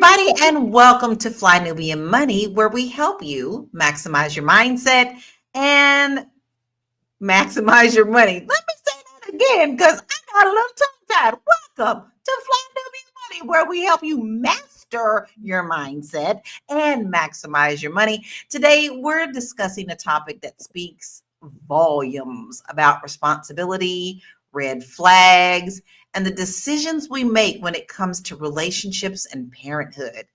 everybody, and welcome to Fly Nubian Money, where we help you maximize your mindset and maximize your money. Let me say that again because I got a little tongue-tied. Welcome to Fly Nubian Money, where we help you master your mindset and maximize your money. Today, we're discussing a topic that speaks volumes about responsibility, red flags, and the decisions we make when it comes to relationships and parenthood.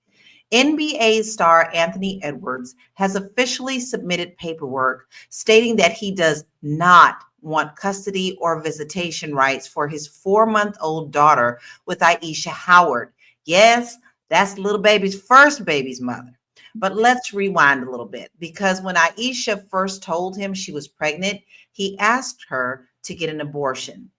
NBA star Anthony Edwards has officially submitted paperwork stating that he does not want custody or visitation rights for his 4-month-old daughter with Ayesha Howard. Yes, that's Lil Baby's first baby's mother. But let's rewind a little bit, because when Ayesha first told him she was pregnant, he asked her to get an abortion.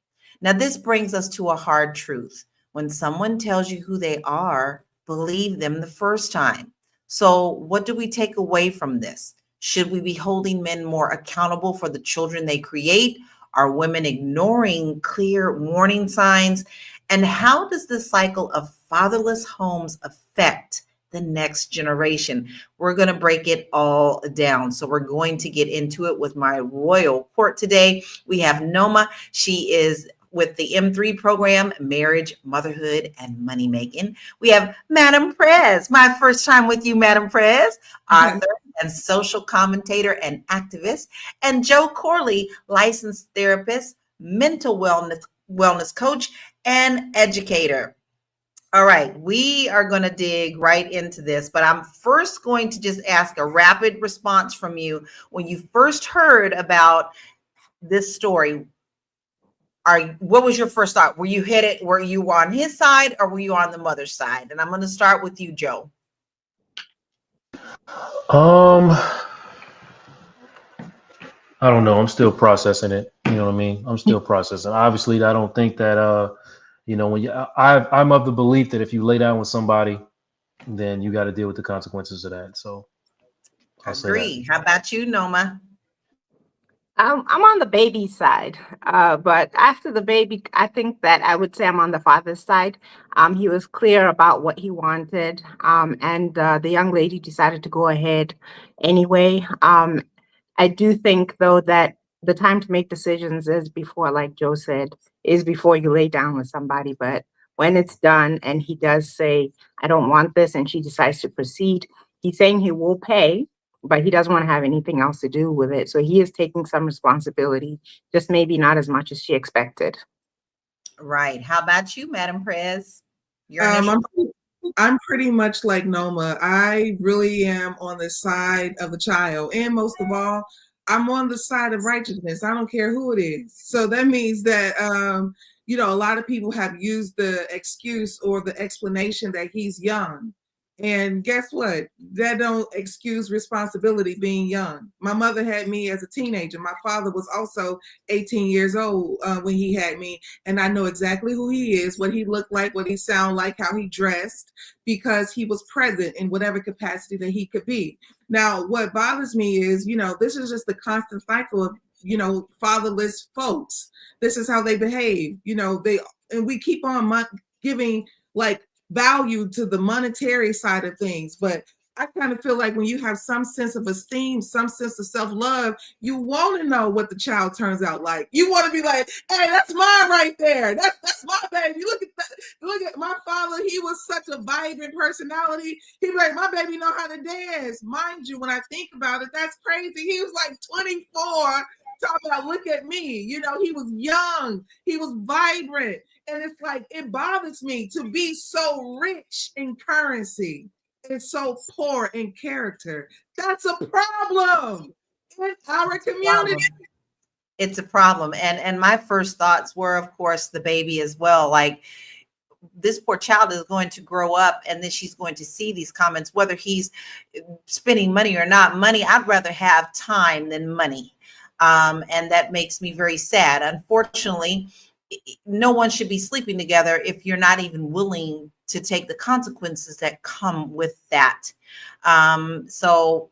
Now, this brings us to a hard truth. When someone tells you who they are, believe them the first time. So, what do we take away from this? Should we be holding men more accountable for the children they create? Are women ignoring clear warning signs? And how does the cycle of fatherless homes affect the next generation? We're going to break it all down. So we're going to get into it with my royal court today. We have Noma. She is with the M3 program, Marriage, Motherhood, and Money Making. We have Madam Prez, my first time with you, Madam Prez, author and social commentator and activist, and Joe Corley, licensed therapist, mental wellness coach, and educator. All right, we are going to dig right into this, but I'm first going to just ask a rapid response from you. When you first heard about this story, what was your first thought? Were you on his side or were you on the mother's side? And I'm going to start with you, Joe. I don't know. I'm still processing it. You know what I mean? I'm still processing. Obviously, I don't think that I'm of the belief that if you lay down with somebody, then you got to deal with the consequences of that. So I'll say that. Agree. How about you, Noma? I'm on the baby side, but after the baby, I think that I would say I'm on the father's side. He was clear about what he wanted, and the young lady decided to go ahead anyway. I do think, though, that the time to make decisions is before, like Joe said, is before you lay down with somebody. But when it's done and he does say, I don't want this, and she decides to proceed, he's saying he will pay, but he doesn't want to have anything else to do with it. So he is taking some responsibility, just maybe not as much as she expected. Right. How about you, Madam Prez? I'm pretty much like Noma. I really am on the side of the child. And most of all, I'm on the side of righteousness. I don't care who it is. So that means that, a lot of people have used the excuse or the explanation that he's young. And guess what? That don't excuse responsibility being young. My mother had me as a teenager. My father was also 18 years old when he had me. And I know exactly who he is, what he looked like, what he sounded like, how he dressed, because he was present in whatever capacity that he could be. Now, what bothers me is, this is just the constant cycle of, fatherless folks. This is how they behave. And we keep on giving value to the monetary side of things, but I kind of feel like when you have some sense of esteem, some sense of self-love, you want to know what the child turns out like. You want to be like, hey, that's mine right there. That's my baby. Look at that. Look at my father. He was such a vibrant personality. He'd be like, my baby know how to dance. Mind you, when I think about it, that's crazy. He was like 24. Talking about, look at me. He was young. He was vibrant. And it's like, it bothers me to be so rich in currency and so poor in character. That's a problem in our community. It's a problem. And my first thoughts were, of course, the baby as well. Like, this poor child is going to grow up and then she's going to see these comments, whether he's spending money or not money. I'd rather have time than money. And that makes me very sad. Unfortunately, no one should be sleeping together if you're not even willing to take the consequences that come with that. So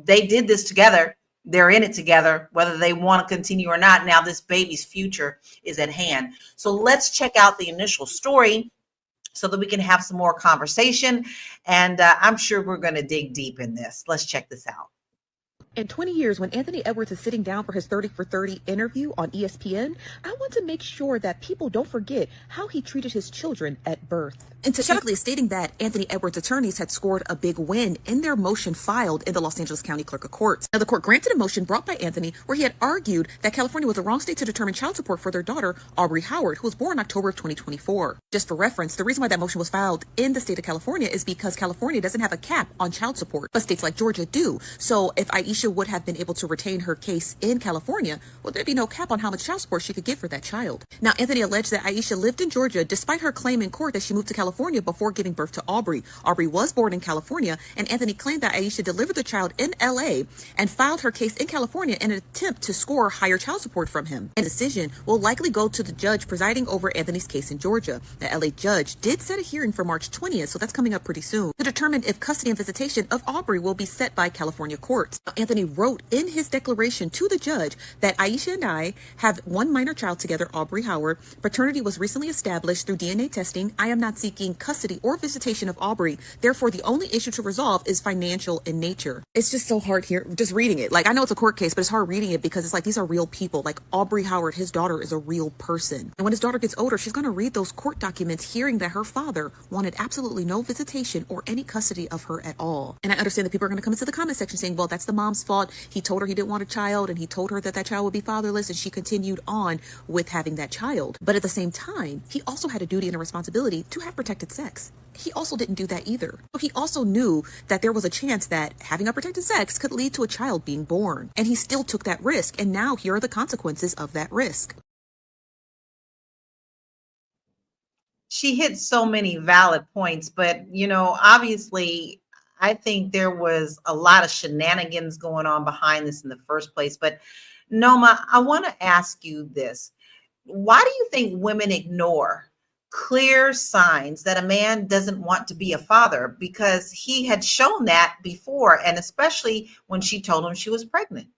they did this together. They're in it together, whether they want to continue or not. Now this baby's future is at hand. So let's check out the initial story so that we can have some more conversation. And I'm sure we're going to dig deep in this. Let's check this out. In 20 years, when Anthony Edwards is sitting down for his 30 for 30 interview on ESPN, I want to make sure that people don't forget how he treated his children at birth. And Shockley is stating that Anthony Edwards' attorneys had scored a big win in their motion filed in the Los Angeles County Clerk of Courts. Now, the court granted a motion brought by Anthony where he had argued that California was the wrong state to determine child support for their daughter, Aubrey Howard, who was born in October of 2024. Just for reference, the reason why that motion was filed in the state of California is because California doesn't have a cap on child support, but states like Georgia do. So if Ayesha would have been able to retain her case in California, well, there'd be no cap on how much child support she could get for that child. Now, Anthony alleged that Ayesha lived in Georgia despite her claim in court that she moved to California before giving birth to Aubrey. Aubrey was born in California, and Anthony claimed that Ayesha delivered the child in LA and filed her case in California in an attempt to score higher child support from him. And the decision will likely go to the judge presiding over Anthony's case in Georgia. The LA judge did set a hearing for March 20th, so that's coming up pretty soon, to determine if custody and visitation of Aubrey will be set by California courts. Now, Anthony wrote in his declaration to the judge that Ayesha and I have one minor child together, Aubrey Howard. Paternity was recently established through DNA testing. I am not seeking custody or visitation of Aubrey. Therefore, the only issue to resolve is financial in nature. It's just so hard here, just reading it. Like, I know it's a court case, but it's hard reading it because it's like, these are real people. Like, Aubrey Howard, his daughter, is a real person. And when his daughter gets older, she's going to read those court documents, hearing that her father wanted absolutely no visitation or any custody of her at all. And I understand that people are going to come into the comment section saying, well, that's the mom's fault. He told her he didn't want a child, and he told her that that child would be fatherless, and she continued on with having that child. But at the same time, he also had a duty and a responsibility to have protected sex. He also didn't do that either. So he also knew that there was a chance that having unprotected sex could lead to a child being born. And he still took that risk. And now here are the consequences of that risk. She hit so many valid points, but, you know, obviously, I think there was a lot of shenanigans going on behind this in the first place. But Noma, I want to ask you this. Why do you think women ignore clear signs that a man doesn't want to be a father? Because he had shown that before, and especially when she told him she was pregnant.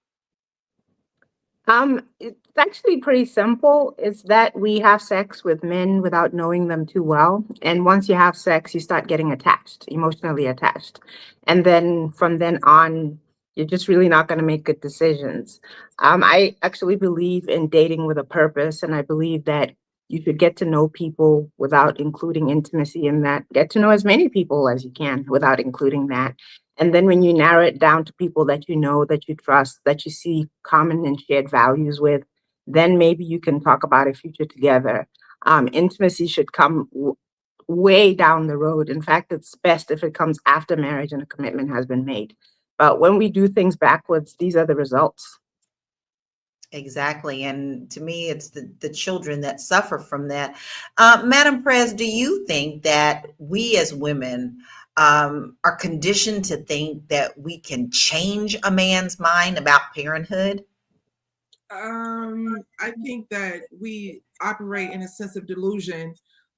It's actually pretty simple. It's that we have sex with men without knowing them too well. And once you have sex, you start getting attached, emotionally attached. And then from then on, you're just really not going to make good decisions. I actually believe in dating with a purpose, and I believe that you should get to know people without including intimacy in that. Get to know as many people as you can without including that. And then when you narrow it down to people that you know, that you trust, that you see common and shared values with, then maybe you can talk about a future together. Intimacy should come way down the road. In fact, it's best if it comes after marriage and a commitment has been made. But when we do things backwards, these are the results. Exactly. And to me, it's the children that suffer from that. Madam Prez, do you think that we as women are conditioned to think that we can change a man's mind about parenthood? I think that we operate in a sense of delusion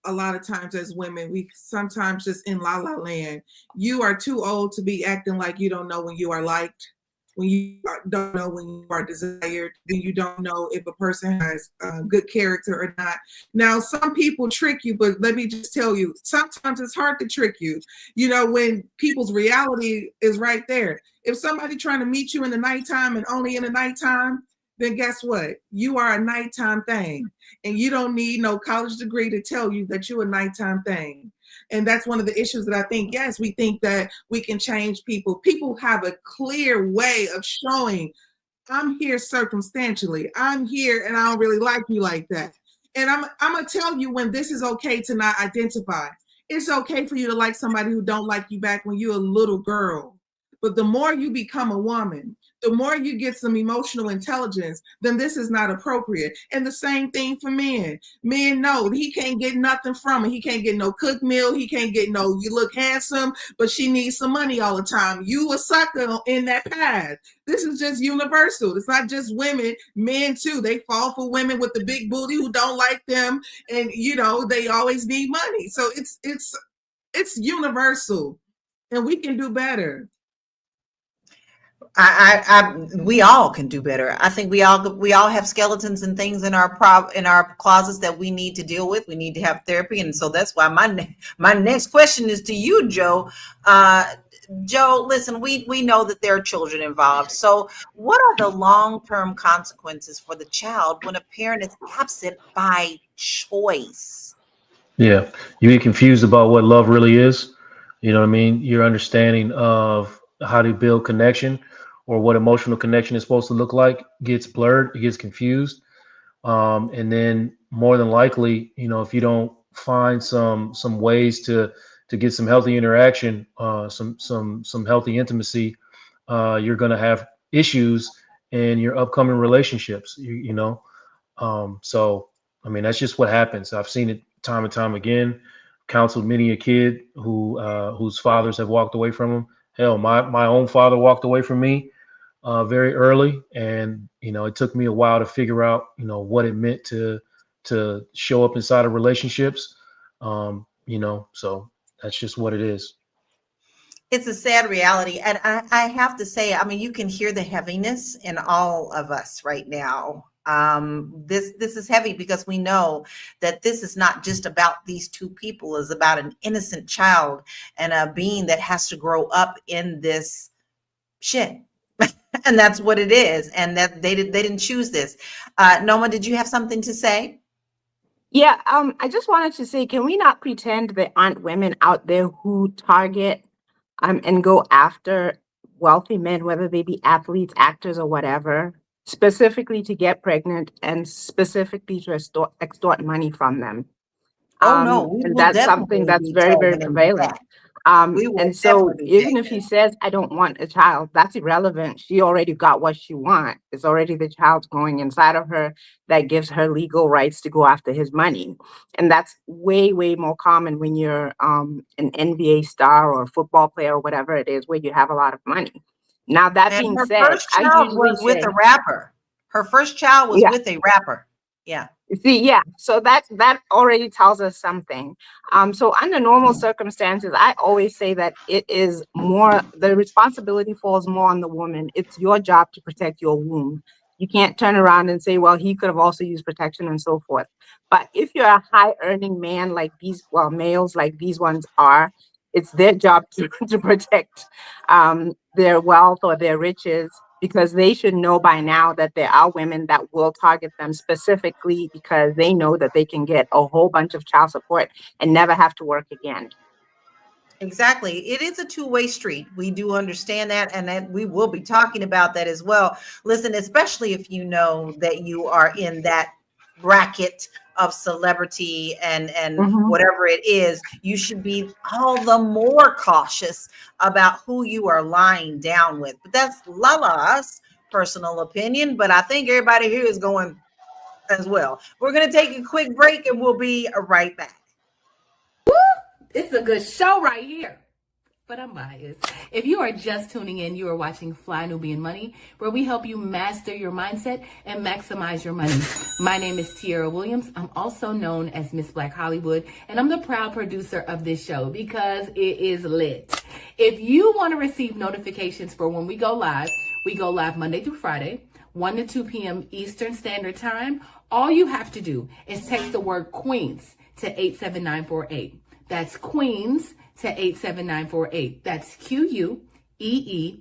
a lot of times as women. We sometimes just in la la land. You are too old to be acting like you don't know when you are liked, when you don't know when you are desired, when you don't know if a person has good character or not. Now, some people trick you, but let me just tell you, sometimes it's hard to trick you. You know, when people's reality is right there. If somebody trying to meet you in the nighttime and only in the nighttime, then guess what? You are a nighttime thing. And you don't need no college degree to tell you that you're a nighttime thing. And that's one of the issues that I think, yes, we think that we can change people. People have a clear way of showing, I'm here circumstantially. I'm here and I don't really like you like that. And I'm going to tell you when this is okay to not identify. It's okay for you to like somebody who don't like you back when you're a little girl. But the more you become a woman, the more you get some emotional intelligence, then this is not appropriate. And the same thing for men. Men know he can't get nothing from it. He can't get no cooked meal. He can't get no, you look handsome, but she needs some money all the time. You a sucker in that path. This is just universal. It's not just women, men too. They fall for women with the big booty who don't like them. And, you know, they always need money. So it's universal and we can do better. We all can do better. I think we all have skeletons and things in our closets that we need to deal with. We need to have therapy, and so that's why my next question is to you, Joe. Joe, listen, we know that there are children involved. So, what are the long-term consequences for the child when a parent is absent by choice? Yeah, you get confused about what love really is. You know what I mean? Your understanding of how to build connection or what emotional connection is supposed to look like gets blurred, it gets confused. And then more than likely, if you don't find some ways to get some healthy interaction, some healthy intimacy, you're going to have issues in your upcoming relationships. So I mean that's just what happens. I've seen it time and time again. Counseled many a kid whose fathers have walked away from them. Hell, my own father walked away from me very early, and it took me a while to figure out what it meant to show up inside of relationships. So that's just what it is. It's a sad reality. And I have to say, I mean, you can hear the heaviness in all of us right now. This is heavy because we know that this is not just about these two people. It's about an innocent child and a being that has to grow up in this shit. And that's what it is. And that they didn't choose this. Noma, did you have something to say? Yeah, I just wanted to say, can we not pretend there aren't women out there who target and go after wealthy men, whether they be athletes, actors, or whatever, specifically to get pregnant and specifically to extort money from them? Oh no, we And will that's something definitely that's be very, very tagging into prevalent. that. We will And so definitely be even if tagging. he says, I don't want a child, that's irrelevant. She already got what she wants. It's already the child going inside of her that gives her legal rights to go after his money. And that's way, way more common when you're an NBA star or a football player or whatever it is, where you have a lot of money. Now, that And being her said, first I child usually was with say, a rapper. Her first child was yeah. with a rapper. Yeah. You see, yeah. So that already tells us something. So under normal circumstances, I always say that it is more the responsibility falls more on the woman. It's your job to protect your womb. You can't turn around and say, well, he could have also used protection and so forth. But if you're a high earning man like these, well, males like these ones are, it's their job to protect their wealth or their riches, because they should know by now that there are women that will target them specifically because they know that they can get a whole bunch of child support and never have to work again. Exactly. It is a two-way street. We do understand that, and that we will be talking about that as well. Listen, especially if you know that you are in that bracket of celebrity and Mhm. whatever it is, you should be all the more cautious about who you are lying down with. But that's Lala's personal opinion, but I think everybody here is going as well. We're going to take a quick break and we'll be right back. It's a good show right here. But I'm biased. If you are just tuning in, you are watching Fly Nubian Money, where we help you master your mindset and maximize your money. My name is Tiara Williams. I'm also known as Miss Black Hollywood, and I'm the proud producer of this show because it is lit. If you want to receive notifications for when we go live Monday through Friday, 1 to 2 p.m. Eastern Standard Time. All you have to do is text the word Queens to 87948. That's Queens to 87948. That's QUEENS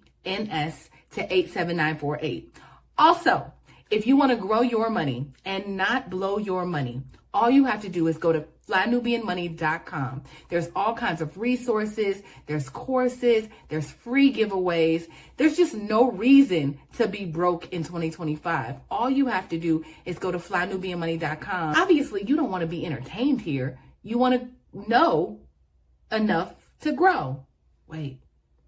to 87948. Also, if you want to grow your money and not blow your money, all you have to do is go to flynubianmoney.com. There's all kinds of resources, there's courses, there's free giveaways. There's just no reason to be broke in 2025. All you have to do is go to flynubianmoney.com. Obviously, you don't want to be entertained here. You want to know enough to grow. Wait,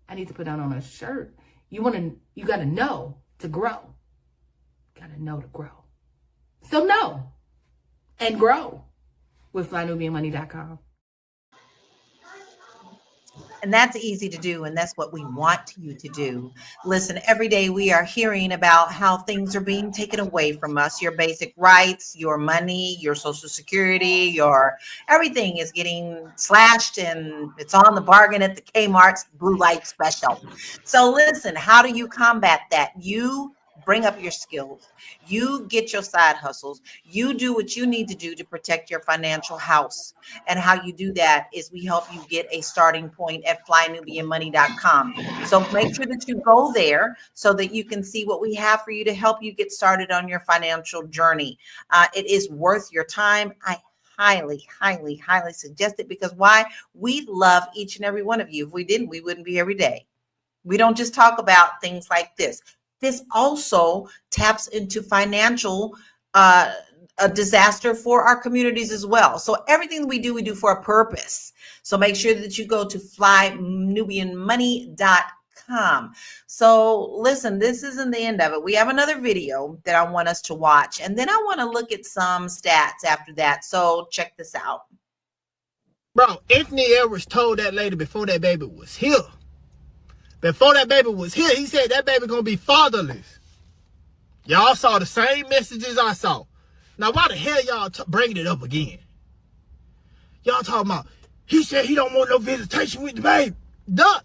I need to put that on a shirt. You got to know to grow. Got to know to grow. So know and grow with flynubianmoney.com. And that's easy to do. And that's what we want you to do. Listen, every day we are hearing about how things are being taken away from us. Your basic rights, your money, your social security, your everything is getting slashed, and it's on the bargain at the Kmart's blue light special. So listen, how do you combat that? You bring up your skills. You get your side hustles. You do what you need to do to protect your financial house. And how you do that is we help you get a starting point at flynubianmoney.com. So make sure that you go there so that you can see what we have for you to help you get started on your financial journey. It is worth your time. I highly, highly, highly suggest it, because why? We love each and every one of you. If we didn't, we wouldn't be every day. We don't just talk about things like this. This also taps into financial a disaster for our communities as well. So everything we do for a purpose. So make sure that you go to flynubianmoney.com. So listen, this isn't the end of it. We have another video that I want us to watch, and then I want to look at some stats after that. So check this out. Bro, Anthony Edwards told that lady before that baby was here. Before that baby was here, he said that baby gonna be fatherless. Y'all saw the same messages I saw. Now, why the hell y'all bringing it up again? Y'all talking about, he said he don't want no visitation with the baby. Duh.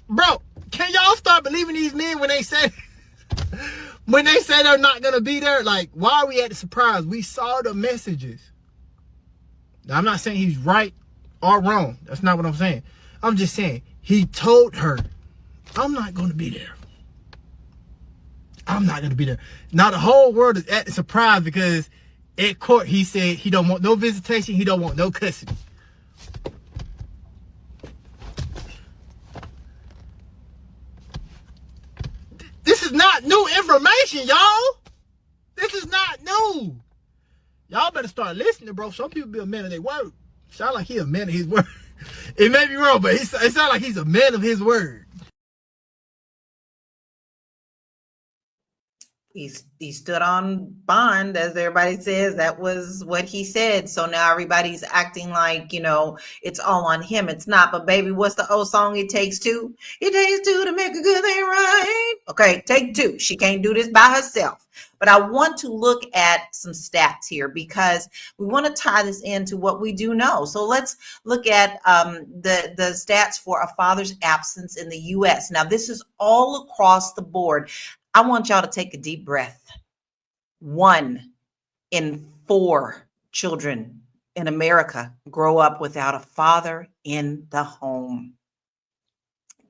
Bro, can y'all start believing these men when they say they're not gonna be there? Like, why are we at the surprise? We saw the messages. Now, I'm not saying he's right or wrong. That's not what I'm saying. I'm just saying, he told her, I'm not going to be there. I'm not going to be there. Now the whole world is at the surprise because at court he said he don't want no visitation. He don't want no custody. This is not new information, y'all. This is not new. Y'all better start listening, bro. Some people be a man of their word. Sound like he a man of his word. It may be wrong, but it sounds like he's a man of his word. He stood on bond, as everybody says. That was what he said. So now everybody's acting like, it's all on him. It's not. But baby, what's the old song? It takes two. It takes two to make a good thing right. Okay, take two. She can't do this by herself. But I want to look at some stats here because we want to tie this into what we do know. So let's look at the stats for a father's absence in the U.S. Now, this is all across the board. I want y'all to take a deep breath. 1 in 4 children in America grow up without a father in the home.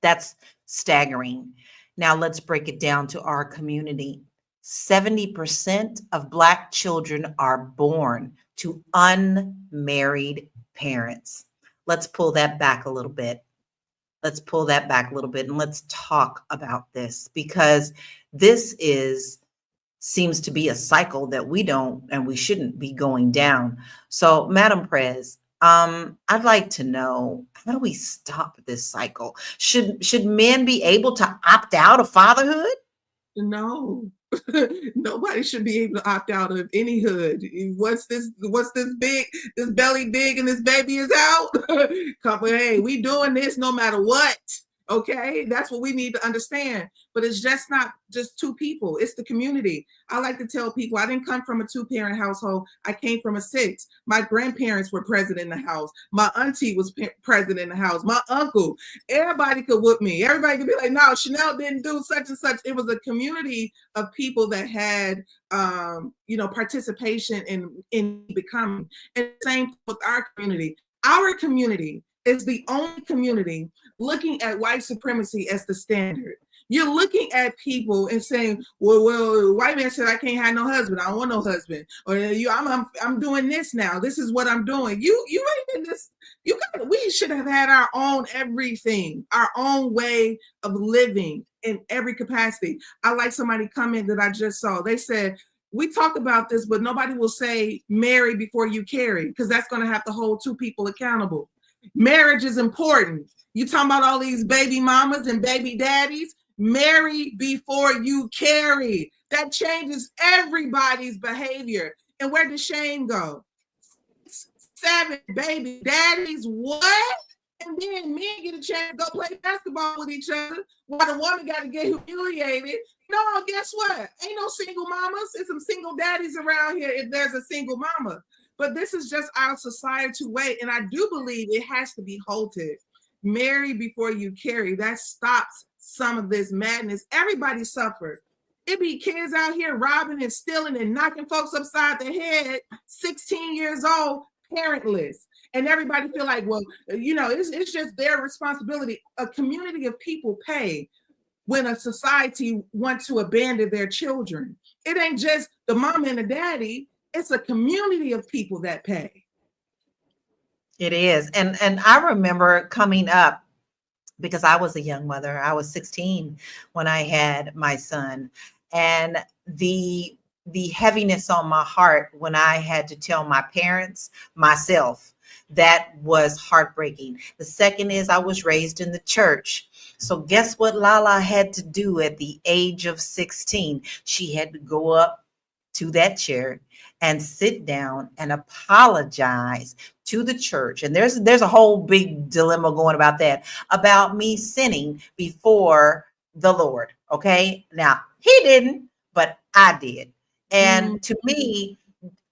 That's staggering. Now let's break it down to our community. 70% of Black children are born to unmarried parents. Let's pull that back a little bit. Let's pull that back a little bit and let's talk about this, because this seems to be a cycle that we don't and we shouldn't be going down. So, Madam Prez, I'd like to know, how do we stop this cycle? Should men be able to opt out of fatherhood? No. Nobody should be able to opt out of any hood. What's this big, this belly big and this baby is out? Hey, we doing this no matter what. Okay, that's what we need to understand. But it's just not just two people, it's the community. I like to tell people I didn't come from a 2-parent household. I came from a 6. My grandparents were present in the house. My auntie was present in the house. My uncle, everybody could whoop me. Everybody could be like, no, Chanel didn't do such and such. It was a community of people that had participation in becoming. And same with our community. Our community is the only community looking at white supremacy as the standard. You're looking at people and saying, well, white man said I can't have no husband. I don't want no husband. Or I'm doing this now. This is what I'm doing. You ain't in this. We should have had our own everything, our own way of living in every capacity. I like somebody comment that I just saw. They said, we talk about this, but nobody will say marry before you carry, because that's going to have to hold 2 people accountable. Marriage is important. You talking about all these baby mamas and baby daddies? Marry before you carry. That changes everybody's behavior. And where does shame go? 7 baby daddies, what? And then men get a chance to go play basketball with each other while the woman got to get humiliated. No, guess what? Ain't no single mamas. There's some single daddies around here if there's a single mama. But this is just our societal way. And I do believe it has to be halted. Marry before you carry. That stops some of this madness. Everybody suffered. It be kids out here robbing and stealing and knocking folks upside the head, 16 years old, parentless. And everybody feel like, well, it's just their responsibility. A community of people pay when a society wants to abandon their children. It ain't just the mom and the daddy. It's a community of people that pay. It is. And I remember coming up, because I was a young mother. I was 16 when I had my son. And the heaviness on my heart when I had to tell my parents, myself, that was heartbreaking. The second is I was raised in the church. So guess what Lala had to do at the age of 16? She had to go up to that chair and sit down and apologize to the church. And there's a whole big dilemma going about that, about me sinning before the Lord. Okay. Now he didn't, but I did. And to me,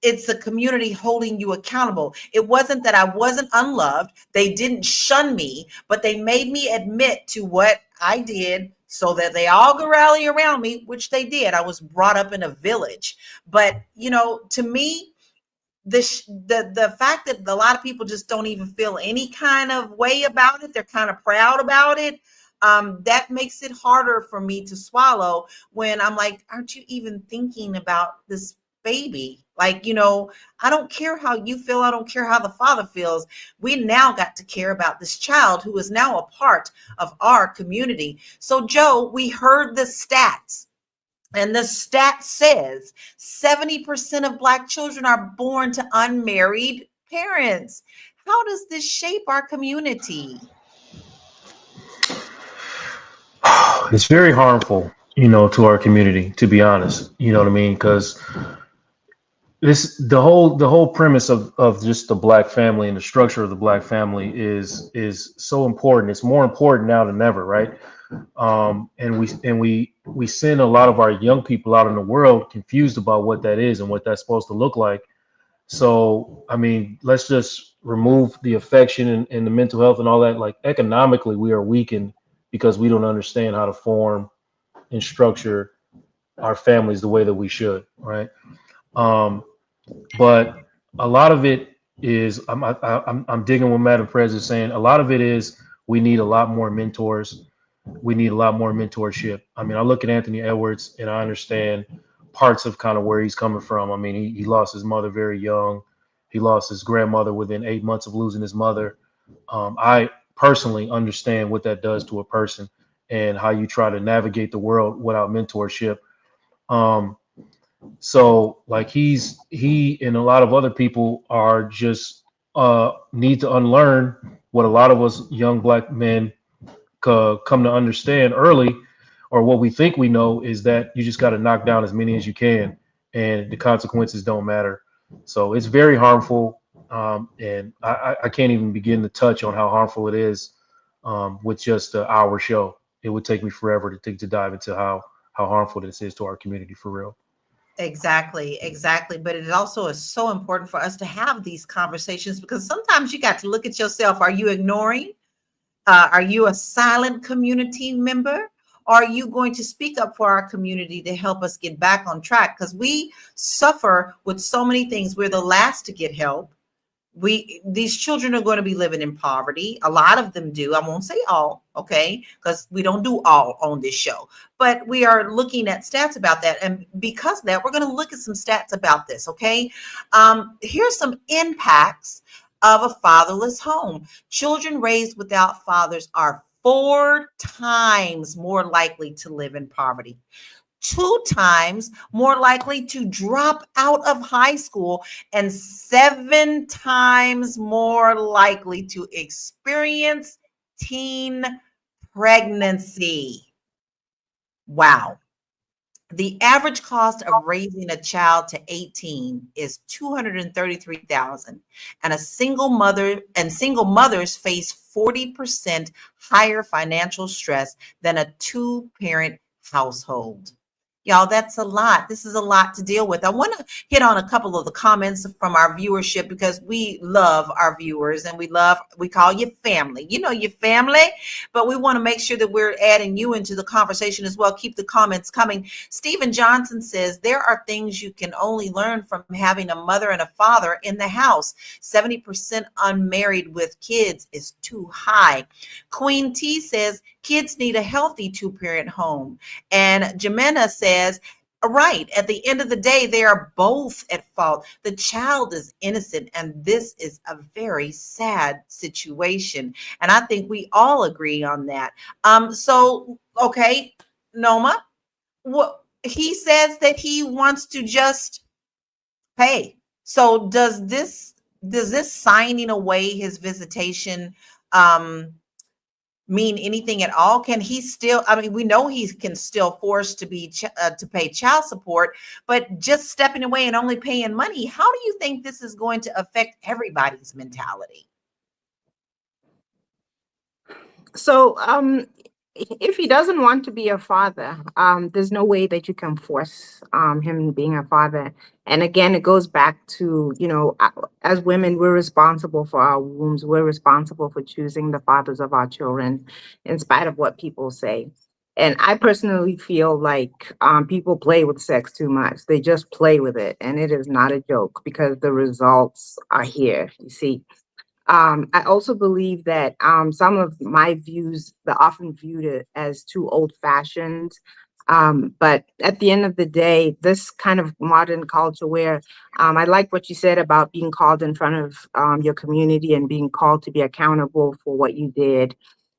it's a community holding you accountable. It wasn't that I wasn't unloved. They didn't shun me, but they made me admit to what I did so that they all could rally around me, which they did. I was brought up in a village. But, to me, the fact that a lot of people just don't even feel any kind of way about it, they're kind of proud about it. That makes it harder for me to swallow when I'm like, aren't you even thinking about this baby? Like, I don't care how you feel. I don't care how the father feels. We now got to care about this child who is now a part of our community. So, Joe, we heard the stats. And the stat says 70% of Black children are born to unmarried parents. How does this shape our community? It's very harmful, to our community, to be honest. You know what I mean? Because the whole premise of just the Black family and the structure of the Black family is so important. It's more important now than ever, right? And we send a lot of our young people out in the world confused about what that is and what that's supposed to look like. So, I mean, let's just remove the affection and the mental health and all that. Like economically, we are weakened because we don't understand how to form and structure our families the way that we should, right? But a lot of it is, I'm digging what Madam Prez is saying. A lot of it is we need a lot more mentors. We need a lot more mentorship. I mean, I look at Anthony Edwards and I understand parts of kind of where he's coming from. I mean, he lost his mother very young. He lost his grandmother within 8 months of losing his mother. I personally understand what that does to a person and how you try to navigate the world without mentorship. So like he and a lot of other people are just need to unlearn what a lot of us young Black men come to understand early, or what we think we know, is that you just got to knock down as many as you can and the consequences don't matter. So it's very harmful. And I can't even begin to touch on how harmful it is with just our show. It would take me forever to dive into how harmful this is to our community for real. Exactly. But it also is so important for us to have these conversations, because sometimes you got to look at yourself. Are you ignoring? Are you a silent community member? Are you going to speak up for our community to help us get back on track? Because we suffer with so many things. We're the last to get help. These children are going to be living in poverty. A lot of them do. I won't say all, okay, because we don't do all on this show, but we are looking at stats about that. And because of that, we're going to look at some stats about this, okay? Here's some impacts of a fatherless home. Children raised without fathers are 4 times more likely to live in poverty, 2 times more likely to drop out of high school, and 7 times more likely to experience teen pregnancy. Wow. The average cost of raising a child to 18 is $233,000, and single mothers face 40% higher financial stress than a two-parent household. Y'all, that's a lot. This is a lot to deal with. I want to hit on a couple of the comments from our viewership because we love our viewers and we call you family. You know, your family, but we want to make sure that we're adding you into the conversation as well. Keep the comments coming. Stephen Johnson says there are things you can only learn from having a mother and a father in the house. 70% unmarried with kids is too high. Queen T says kids need a healthy two-parent home. And Jimena says, right, at the end of the day, they are both at fault. The child is innocent, and this is a very sad situation. And I think we all agree on that. So, okay, Noma, what he says that he wants to just pay. So does this signing away his visitation mean anything at all? Can he still, I mean, we know he can still force to pay child support, but just stepping away and only paying money, how do you think this is going to affect everybody's mentality? So, if he doesn't want to be a father, there's no way that you can force him being a father. And again, it goes back to, as women, we're responsible for our wombs. We're responsible for choosing the fathers of our children, in spite of what people say. And I personally feel like people play with sex too much. They just play with it. And it is not a joke because the results are here, you see. I also believe that some of my views, they're often viewed it as too old-fashioned. But at the end of the day, this kind of modern culture where I like what you said about being called in front of your community and being called to be accountable for what you did.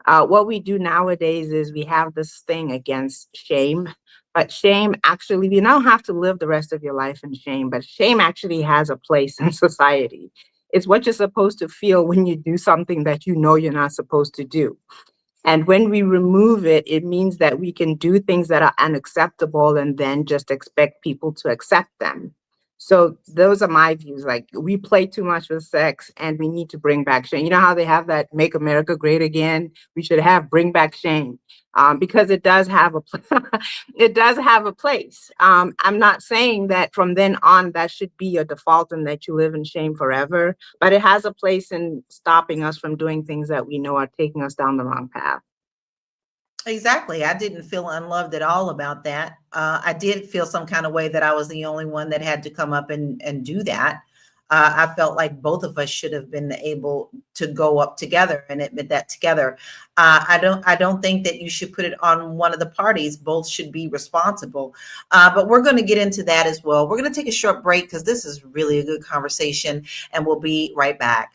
What we do nowadays is we have this thing against shame. But shame actually, you don't have to live the rest of your life in shame, but shame actually has a place in society. It's what you're supposed to feel when you do something that you know you're not supposed to do. And when we remove it, it means that we can do things that are unacceptable and then just expect people to accept them. So those are my views. Like, we play too much with sex and we need to bring back shame. You know how they have that Make America Great Again? We should have Bring Back Shame, because it does have a it does have a place. I'm not saying that from then on that should be your default and that you live in shame forever, but it has a place in stopping us from doing things that we know are taking us down the wrong path. Exactly. I didn't feel unloved at all about that. I did feel some kind of way that I was the only one that had to come up and do that. I felt like both of us should have been able to go up together and admit that together. I don't think that you should put it on one of the parties. Both should be responsible. But we're going to get into that as well. We're going to take a short break because this is really a good conversation, and we'll be right back.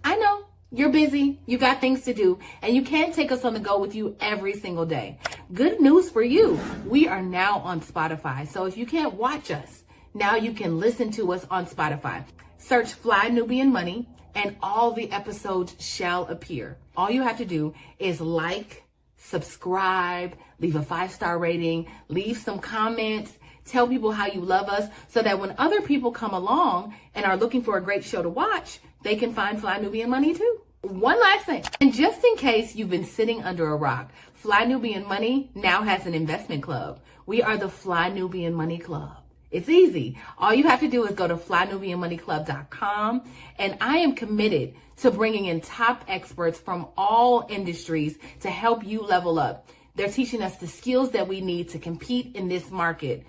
I know. You're busy, you got things to do, and you can't take us on the go with you every single day. Good news for you. We are now on Spotify. So if you can't watch us, now you can listen to us on Spotify. Search Fly Nubian Money and all the episodes shall appear. All you have to do is like, subscribe, leave a 5-star rating, leave some comments, tell people how you love us so that when other people come along and are looking for a great show to watch, they can find Fly Nubian Money too. One last thing, and just in case you've been sitting under a rock, Fly Nubian Money now has an investment club. We are the Fly Nubian Money Club. It's easy. All you have to do is go to flynubianmoneyclub.com, and I am committed to bringing in top experts from all industries to help you level up. They're teaching us the skills that we need to compete in this market.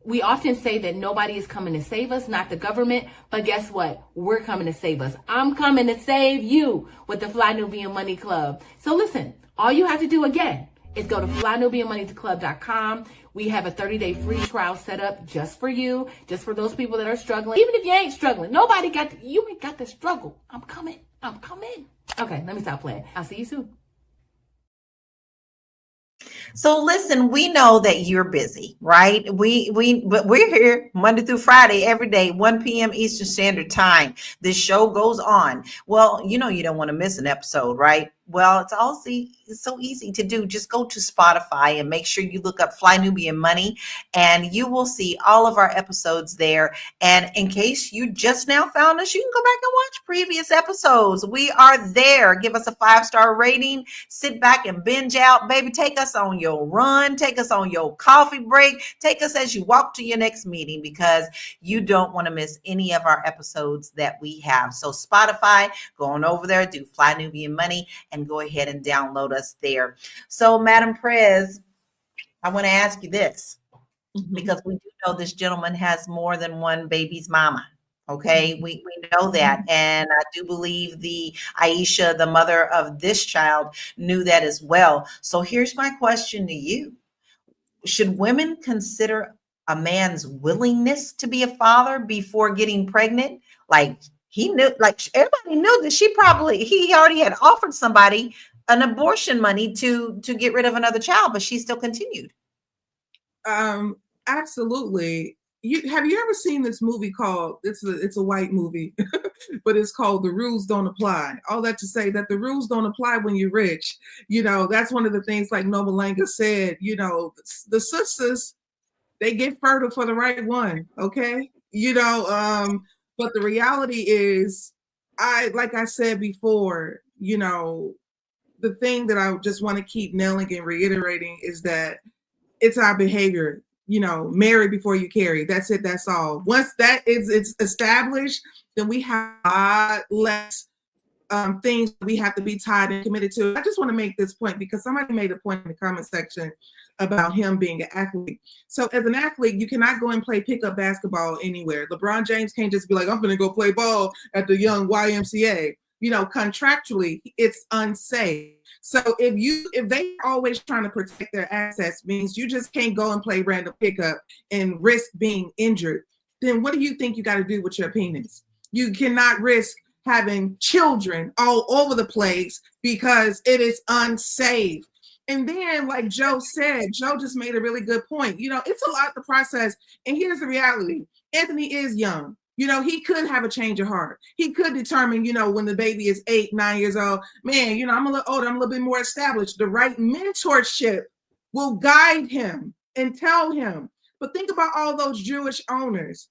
We often say that nobody is coming to save us, not the government, but guess what? We're coming to save us. I'm coming to save you with the Fly Nubian Money Club. So listen, all you have to do again is go to flynubianmoneyclub.com. We have a 30-day free trial set up just for you, just for those people that are struggling. Even if you ain't struggling, you ain't got to struggle. I'm coming. Okay, let me stop playing. I'll see you soon. So listen, we know that you're busy, right? But we're here Monday through Friday, every day, 1 p.m. Eastern Standard Time. This show goes on. Well, you know you don't want to miss an episode, right? Well, it's so easy to do. Just go to Spotify and make sure you look up Fly Nubian Money, and you will see all of our episodes there. And in case you just now found us, you can go back and watch previous episodes. We are there. Give us a 5-star rating. Sit back and binge out, baby. Take us on your run. Take us on your coffee break. Take us as you walk to your next meeting, because you don't want to miss any of our episodes that we have. So Spotify, go on over there, do Fly Nubian Money, and go ahead and download us there. So, Madam Prez, I want to ask you this, because we do know this gentleman has more than one baby's mama. Okay, we know that. And I do believe the Ayesha, the mother of this child, knew that as well. So here's my question to you. Should women consider a man's willingness to be a father before getting pregnant? Like, he knew, like everybody knew that he already had offered somebody an abortion money to get rid of another child, but she still continued. Absolutely. Have you ever seen this movie called, it's a white movie, but it's called The Rules Don't Apply. All that to say that the rules don't apply when you're rich. That's one of the things, like Noma Langa said, the sisters, they get fertile for the right one. Okay. But the reality is, like I said before, the thing that I just want to keep nailing and reiterating is that it's our behavior. Marry before you carry. That's it. That's all. Once it's established, then we have a lot less things we have to be tied and committed to. I just want to make this point because somebody made a point in the comment section about him being an athlete. So as an athlete, you cannot go and play pickup basketball anywhere. LeBron James can't just be like, I'm going to go play ball at the young YMCA. Contractually, it's unsafe. So if they are always trying to protect their assets, means you just can't go and play random pickup and risk being injured, then what do you think you got to do with your penis? You cannot risk having children all over the place because it is unsafe. And then, like Joe said, Joe just made a really good point. It's a lot to process. And here's the reality. Anthony is young. He could have a change of heart. He could determine, when the baby is 8, 9 years old, man, I'm a little older, I'm a little bit more established. The right mentorship will guide him and tell him. But think about all those Jewish owners,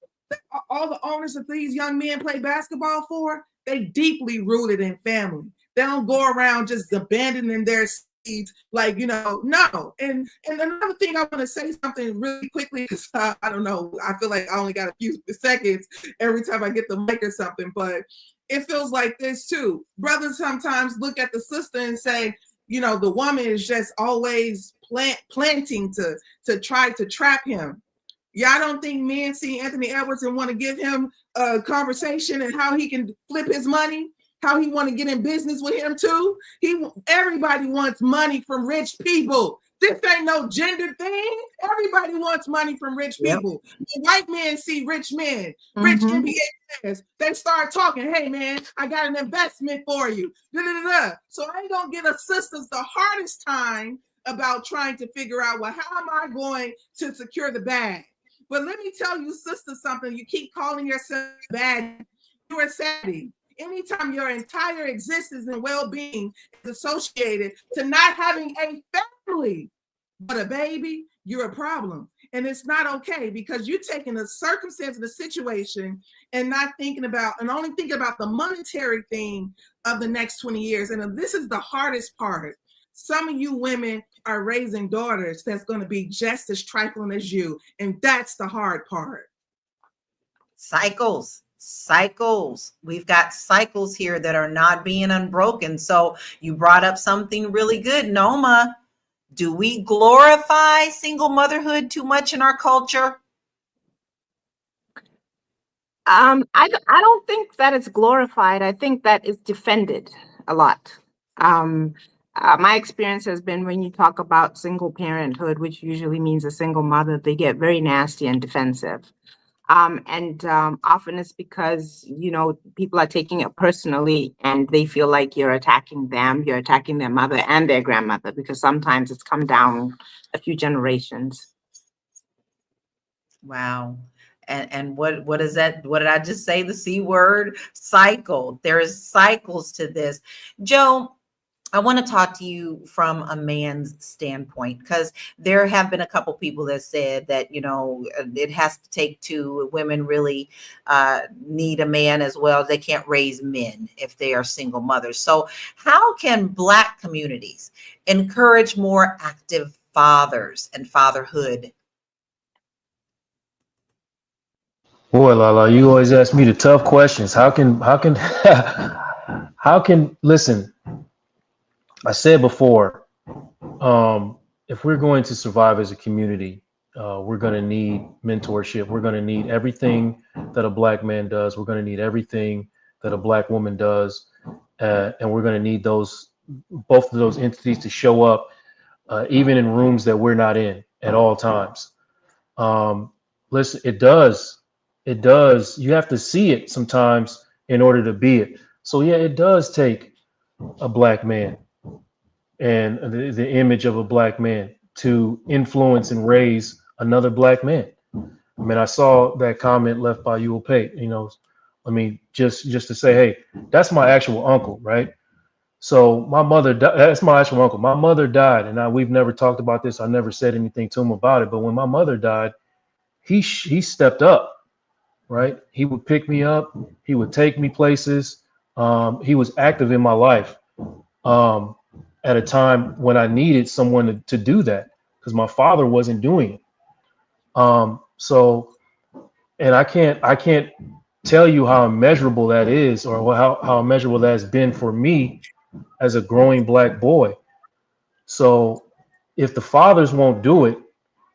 all the owners that these young men play basketball for, they deeply rooted in family. They don't go around just abandoning their seeds, like, no. And another thing, I want to say something really quickly, because I don't know, I feel like I only got a few seconds every time I get the mic or something, but it feels like this too. Brothers sometimes look at the sister and say, the woman is just always planting to try to trap him. Y'all don't think men see Anthony Edwards and want to give him a conversation and how he can flip his money? How he want to get in business with him too? Everybody wants money from rich people. This ain't no gender thing. Everybody wants money from rich people. The white men see rich men, rich NBA players. They start talking, hey man, I got an investment for you. So I ain't gonna give the sisters the hardest time about trying to figure out, well, how am I going to secure the bag? But let me tell you, sister, something. You keep calling yourself bad. You're a sadie. Anytime your entire existence and well-being is associated to not having a family but a baby, you're a problem. And it's not okay, because you're taking the circumstance of the situation and not thinking about, and only thinking about the monetary thing of the next 20 years. And this is the hardest part. Some of you women are raising daughters that's going to be just as trifling as you. And that's the hard part. Cycles. We've got cycles here that are not being unbroken. So you brought up something really good, Noma. Do we glorify single motherhood too much in our culture? I don't think that it's glorified. I think that it's defended a lot. My experience has been, when you talk about single parenthood, which usually means a single mother, they get very nasty and defensive. Often it's because, people are taking it personally and they feel like you're attacking them, you're attacking their mother and their grandmother, because sometimes it's come down a few generations. Wow. And what is that? What did I just say? The C word? Cycle. There is cycles to this. Joe, I want to talk to you from a man's standpoint, because there have been a couple people that said that, it has to take two. Women really need a man as well. They can't raise men if they are single mothers. So how can Black communities encourage more active fathers and fatherhood? Boy, Lala, you always ask me the tough questions. How can, listen, I said before, if we're going to survive as a community, we're going to need mentorship. We're going to need everything that a Black man does. We're going to need everything that a Black woman does. And we're going to need both of those entities to show up, even in rooms that we're not in at all times. Listen, it does. You have to see it sometimes in order to be it. So yeah, it does take a Black man and the image of a Black man to influence and raise another Black man. I mean, I saw that comment left by Ewell Pate, just to say, hey, that's my actual uncle, right? So that's my actual uncle. My mother died, and we've never talked about this. I never said anything to him about it. But when my mother died, he stepped up, right? He would pick me up. He would take me places. He was active in my life at a time when I needed someone to do that, because my father wasn't doing it. And I can't tell you how immeasurable that is, or how immeasurable that has been for me as a growing Black boy. So if the fathers won't do it,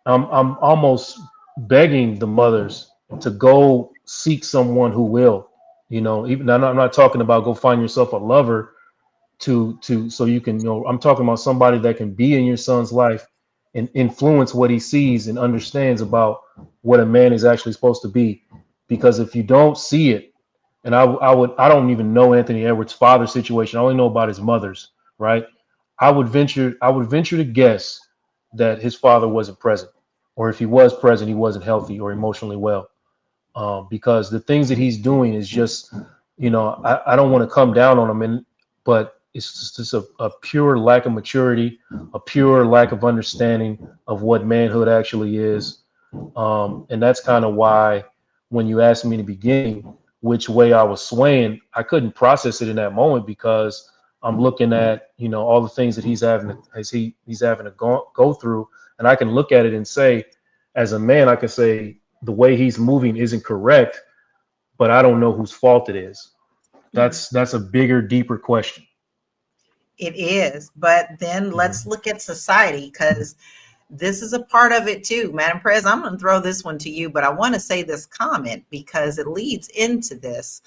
I'm almost begging the mothers to go seek someone who will. Even I'm not talking about go find yourself a lover to so you can, I'm talking about somebody that can be in your son's life and influence what he sees and understands about what a man is actually supposed to be. Because if you don't see it, and I don't even know Anthony Edwards' father's situation. I only know about his mother's, right? I would venture to guess that his father wasn't present, or if he was present, he wasn't healthy or emotionally well. Because the things that he's doing is just, I don't want to come down on him, but it's just a pure lack of maturity, a pure lack of understanding of what manhood actually is. And that's kind of why when you asked me in the beginning which way I was swaying, I couldn't process it in that moment, because I'm looking at, all the things that he's having to go through. And I can look at it and say, as a man, I can say the way he's moving isn't correct, but I don't know whose fault it is. That's a bigger, deeper question. It is. But then let's look at society, because this is a part of it too. Madam Prez, I'm going to throw this one to you, but I want to say this comment because it leads into this.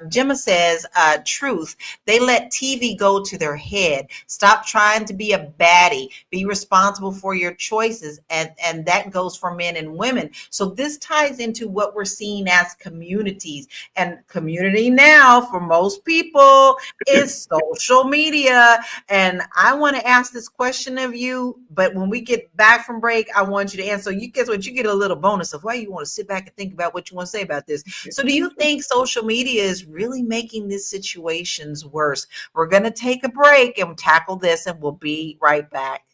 Gemma says, truth, they let TV go to their head. Stop trying to be a baddie. Be responsible for your choices. And that goes for men and women. So this ties into what we're seeing as communities. And community now, for most people, is social media. And I want to ask this question of you, but when we get back from break, I want you to answer. You guess what? You get a little bonus of why you want to sit back and think about what you want to say about this. So do you think social media is really making these situations worse? We're going to take a break and tackle this, and we'll be right back.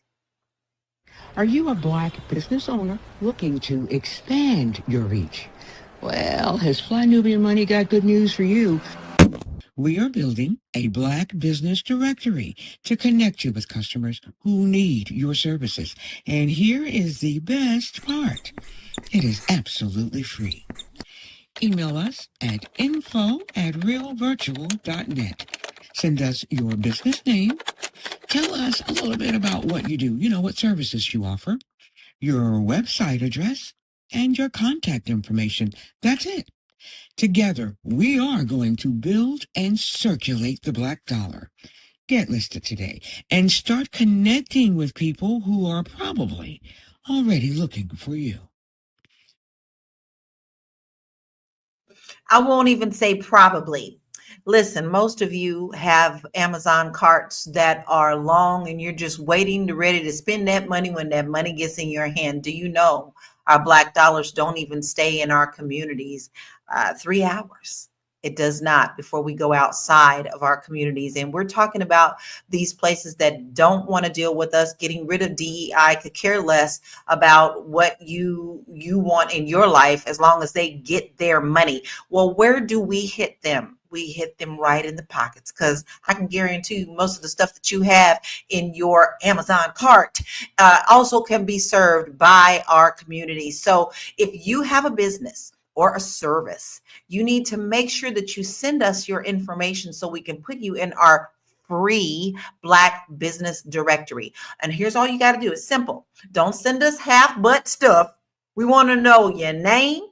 Are you a Black business owner looking to expand your reach? Well, has Fly Nubian Money got good news for you? We are building a Black business directory to connect you with customers who need your services. And here is the best part. It is absolutely free. Email us at info@realvirtual.net. Send us your business name. Tell us a little bit about what you do, what services you offer, your website address, and your contact information. That's it. Together, we are going to build and circulate the Black dollar. Get listed today and start connecting with people who are probably already looking for you. I won't even say probably. Listen, most of you have Amazon carts that are long, and you're just waiting ready to spend that money when that money gets in your hand. Do you know our Black dollars don't even stay in our communities 3 hours? It does not before we go outside of our communities. And we're talking about these places that don't want to deal with us, getting rid of DEI, could care less about what you want in your life as long as they get their money. Well, where do we hit them? We hit them right in the pockets, because I can guarantee you most of the stuff that you have in your Amazon cart also can be served by our community. So if you have a business or a service, you need to make sure that you send us your information so we can put you in our free Black business directory. And here's all you got to do. It's simple. Don't send us half butt stuff. We want to know your name,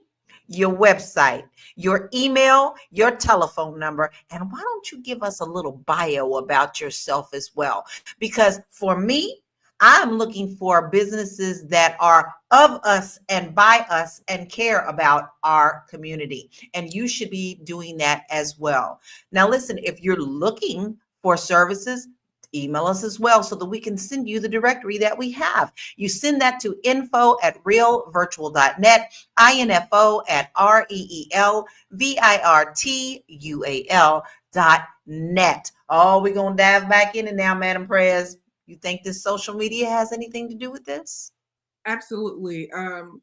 your website, your email, your telephone number, and why don't you give us a little bio about yourself as well? Because for me, I'm looking for businesses that are of us and by us and care about our community. And you should be doing that as well. Now, listen, if you're looking for services, email us as well so that we can send you the directory that we have. You send that to info@realvirtual.net, info@REELVIRTUAL.net. Oh, we're going to dive back in it now, Madam Prez. You think this social media has anything to do with this? Absolutely.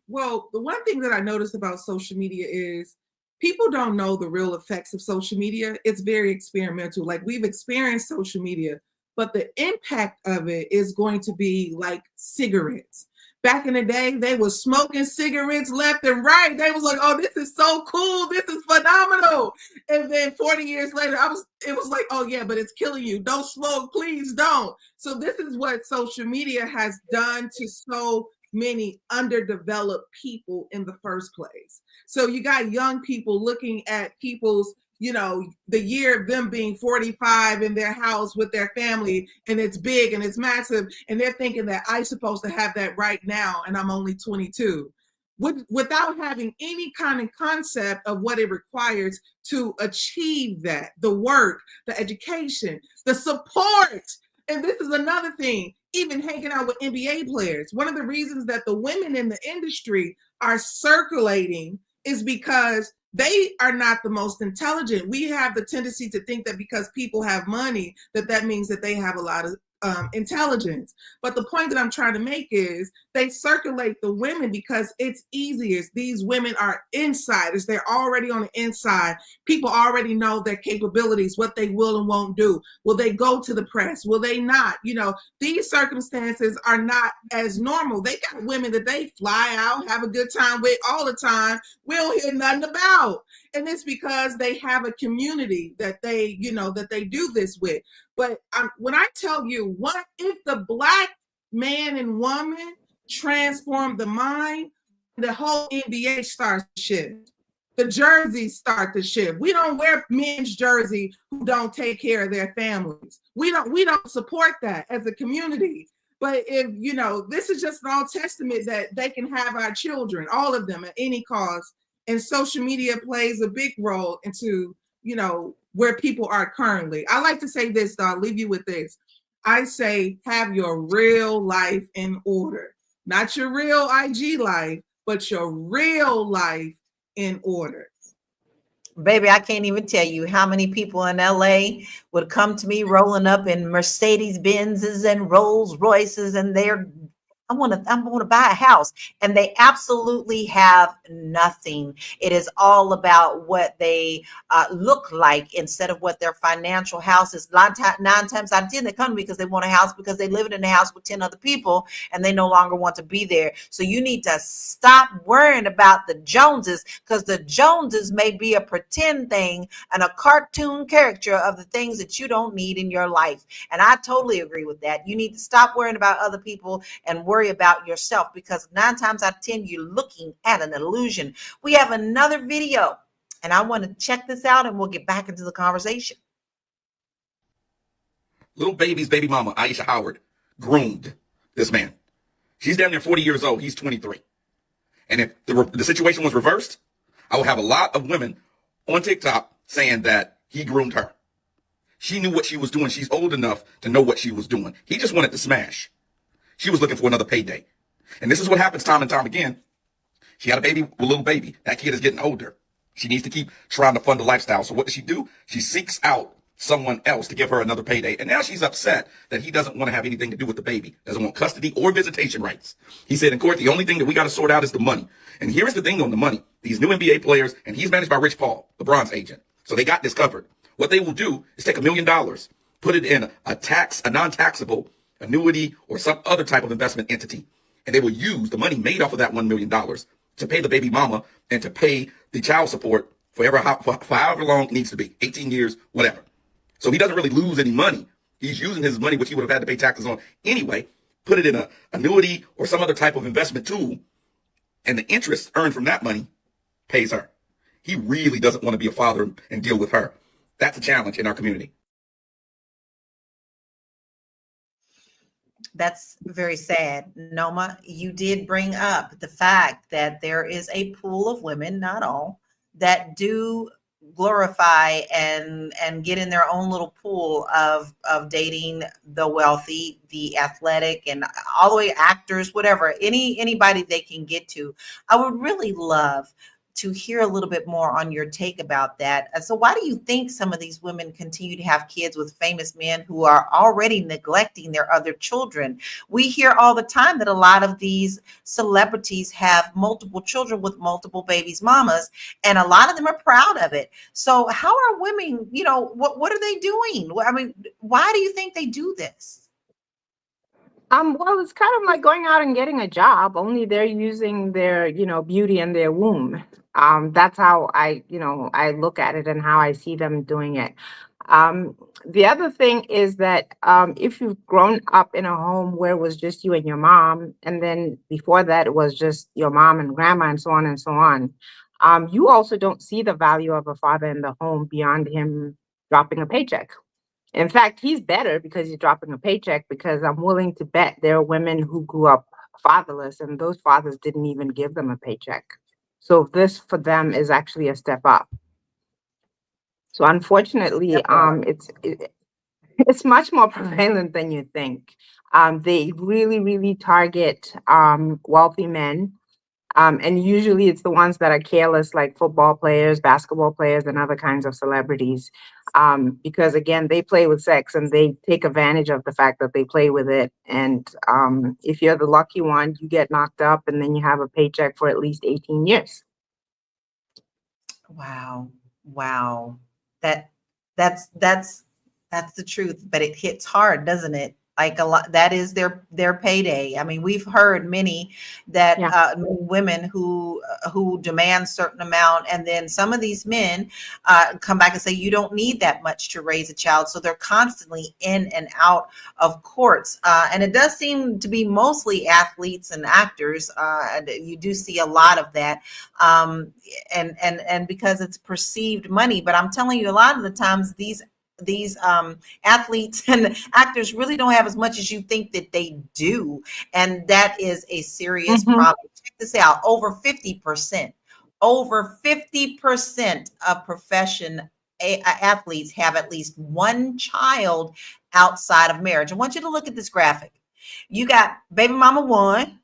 Well, the one thing that I noticed about social media is people don't know the real effects of social media. It's very experimental. Like, we've experienced social media, but the impact of it is going to be like cigarettes. Back in the day, they were smoking cigarettes left and right. They was like, oh, this is so cool. This is phenomenal. And then 40 years later, it was like, oh yeah, but it's killing you. Don't smoke, please don't. So this is what social media has done to so many underdeveloped people in the first place. So you got young people looking at people's, the year of them being 45 in their house with their family, and it's big and it's massive, and they're thinking that I'm supposed to have that right now, and I'm only 22. Without having any kind of concept of what it requires to achieve that, the work, the education, the support. And this is another thing, even hanging out with NBA players. One of the reasons that the women in the industry are circulating is because they are not the most intelligent. We have the tendency to think that because people have money, that means that they have a lot of intelligence. But the point that I'm trying to make is they circulate the women because it's easier. These women are insiders. They're already on the inside. People already know their capabilities, what they will and won't do. Will they go to the press? Will they not? These circumstances are not as normal. They got women that they fly out, have a good time with all the time. We don't hear nothing about. And it's because they have a community that they do this with. But when I tell you, what if the Black man and woman transform the mind, the whole NBA starts to shift. The jerseys start to shift. We don't wear men's jersey who don't take care of their families. We don't support that as a community. But if, this is just an old testament that they can have our children, all of them, at any cost. And social media plays a big role into, where people are currently. I like to say this, though. I'll leave you with this. I say, have your real life in order. Not your real IG life, but your real life in order. Baby, I can't even tell you how many people in LA would come to me rolling up in Mercedes Benzes and Rolls Royces, and I want to buy a house, and they absolutely have nothing. It is all about what they look like instead of what their financial house is. 9 times out of 10, they come because they want a house because they live in a house with 10 other people and they no longer want to be there. So you need to stop worrying about the Joneses, because the Joneses may be a pretend thing and a cartoon character of the things that you don't need in your life. And I totally agree with that. You need to stop worrying about other people and worry about yourself, because 9 times out of 10 you're looking at an illusion. We have another video, and I want to check this out, and we'll get back into the conversation. Lil Baby's baby mama, Ayesha Howard, groomed this man. She's damn near 40 years old. He's 23. And if the situation was reversed, I would have a lot of women on TikTok saying that he groomed her. She knew what she was doing. She's old enough to know what she was doing. He just wanted to smash. She was looking for another payday. And this is what happens time and time again. She had a baby with Lil Baby. That kid is getting older. She needs to keep trying to fund the lifestyle. So what does she do? She seeks out someone else to give her another payday. And now she's upset that he doesn't want to have anything to do with the baby, doesn't want custody or visitation rights. He said in court, the only thing that we got to sort out is the money. And here's the thing on the money. These new NBA players, and he's managed by Rich Paul, LeBron's agent. So they got this covered. What they will do is take $1 million, put it in a non-taxable annuity or some other type of investment entity. And they will use the money made off of that $1 million to pay the baby mama and to pay the child support for however long it needs to be, 18 years, whatever. So he doesn't really lose any money. He's using his money, which he would have had to pay taxes on anyway, put it in an annuity or some other type of investment tool, and the interest earned from that money pays her. He really doesn't want to be a father and deal with her. That's a challenge in our community. That's very sad. Noma, you did bring up the fact that there is a pool of women, not all, that do glorify and get in their own little pool of dating the wealthy, the athletic, and all the way actors, whatever, anybody they can get to. I would really love to hear a little bit more on your take about that. So why do you think some of these women continue to have kids with famous men who are already neglecting their other children? We hear all the time that a lot of these celebrities have multiple children with multiple babies' mamas, and a lot of them are proud of it. So how are women, what are they doing? I mean, why do you think they do this? Well, it's kind of like going out and getting a job, only they're using their, beauty and their womb. That's how I look at it and how I see them doing it. The other thing is that if you've grown up in a home where it was just you and your mom, and then before that it was just your mom and grandma and so on and so on, you also don't see the value of a father in the home beyond him dropping a paycheck. In fact, he's better because he's dropping a paycheck, because I'm willing to bet there are women who grew up fatherless and those fathers didn't even give them a paycheck. So this for them is actually a step up. So unfortunately, it's much more prevalent than you think. They really, really target wealthy men. And usually it's the ones that are careless, like football players, basketball players, and other kinds of celebrities. Because again, they play with sex and they take advantage of the fact that they play with it. And if you're the lucky one, you get knocked up and then you have a paycheck for at least 18 years. Wow. That's the truth, but it hits hard, doesn't it? Like a lot, that is their payday. I mean, we've heard many that women who demand certain amount, and then some of these men come back and say you don't need that much to raise a child. So they're constantly in and out of courts, and it does seem to be mostly athletes and actors. You do see a lot of that, and because it's perceived money. But I'm telling you, a lot of the times these athletes and actors really don't have as much as you think that they do. And that is a serious problem. Check this out. Over 50% of profession athletes have at least one child outside of marriage. I want you to look at this graphic. You got baby mama 1,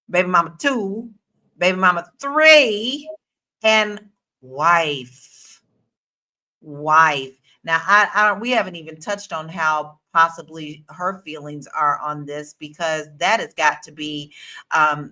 baby mama 2, baby mama 3, and wife. Now, we haven't even touched on how possibly her feelings are on this, because that has got to be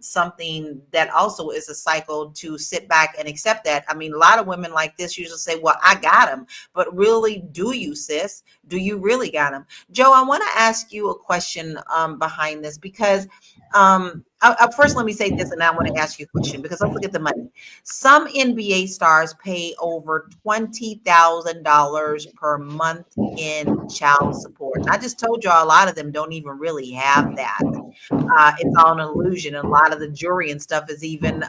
something that also is a cycle to sit back and accept that. I mean, a lot of women like this usually say, well, I got him. But really, do you, sis? Do you really got him? Joe, I want to ask you a question behind this, because first, let me say this, and I want to ask you a question, because let's look at the money. Some NBA stars pay over $20,000 per month in child support. And I just told y'all a lot of them don't even really have that. It's all an illusion. And a lot of the jewelry and stuff is even,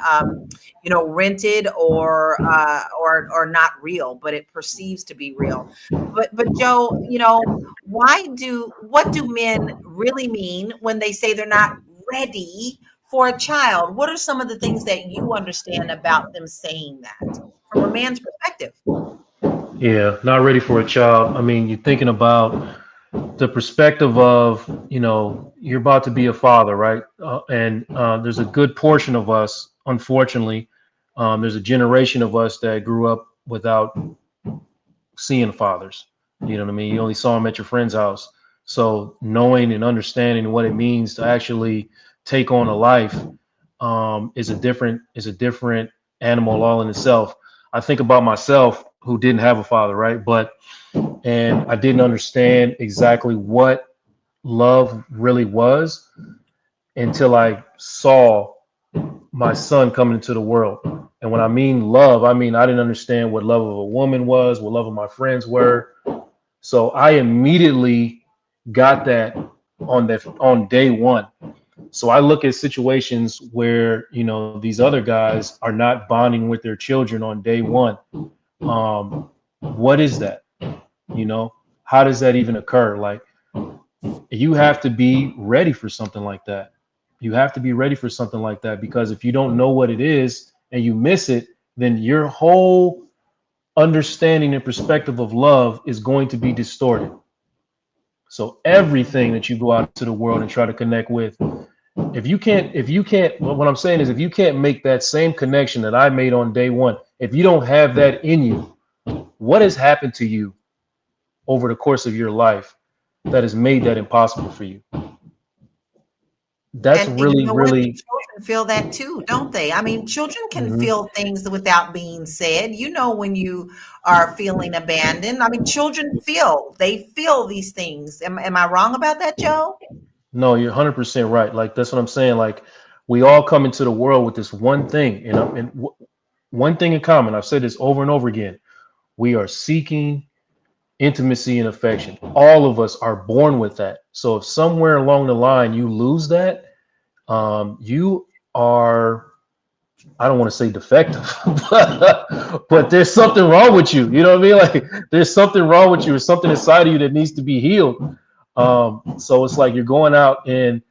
rented or not real, but it perceives to be real. But Joe, what do men really mean when they say they're not ready for a child? What are some of the things that you understand about them saying that from a man's perspective? Yeah, not ready for a child. I mean, you're thinking about the perspective of, you're about to be a father, right? And there's a good portion of us, unfortunately, There's a generation of us that grew up without seeing fathers. You know what I mean? You only saw them at your friend's house. So knowing and understanding what it means to actually take on a life is a different animal all in itself. I think about myself who didn't have a father, right? And I didn't understand exactly what love really was until I saw my son coming into the world. And when I mean love, I mean I didn't understand what love of a woman was, what love of my friends were. So I immediately got that on day one. So I look at situations where, you know, these other guys are not bonding with their children on day one. What is that? You know, how does that even occur? Like, you have to be ready for something like that. You have to be ready for something like that, because if you don't know what it is and you miss it, then your whole understanding and perspective of love is going to be distorted. So everything that you go out into the world and try to connect with, if you can't, what I'm saying is, if you can't make that same connection that I made on day one, if you don't have that in you, what has happened to you over the course of your life that has made that impossible for you? That's And you really, know what? The really. children feel that too, don't they? I mean, children can Mhm. feel things without being said. You know, when you are feeling abandoned, I mean, children they feel these things. Am I wrong about that, Joe? No, you're 100% right. Like, that's what I'm saying. Like, we all come into the world with this one thing, you know, and one thing in common. I've said this over and over again. We are seeking intimacy and affection. All of us are born with that. So if somewhere along the line you lose that, you are, I don't want to say defective, but there's something wrong with you. You know what I mean? Like, there's something wrong with you. There's something inside of you that needs to be healed. So it's like you're going out and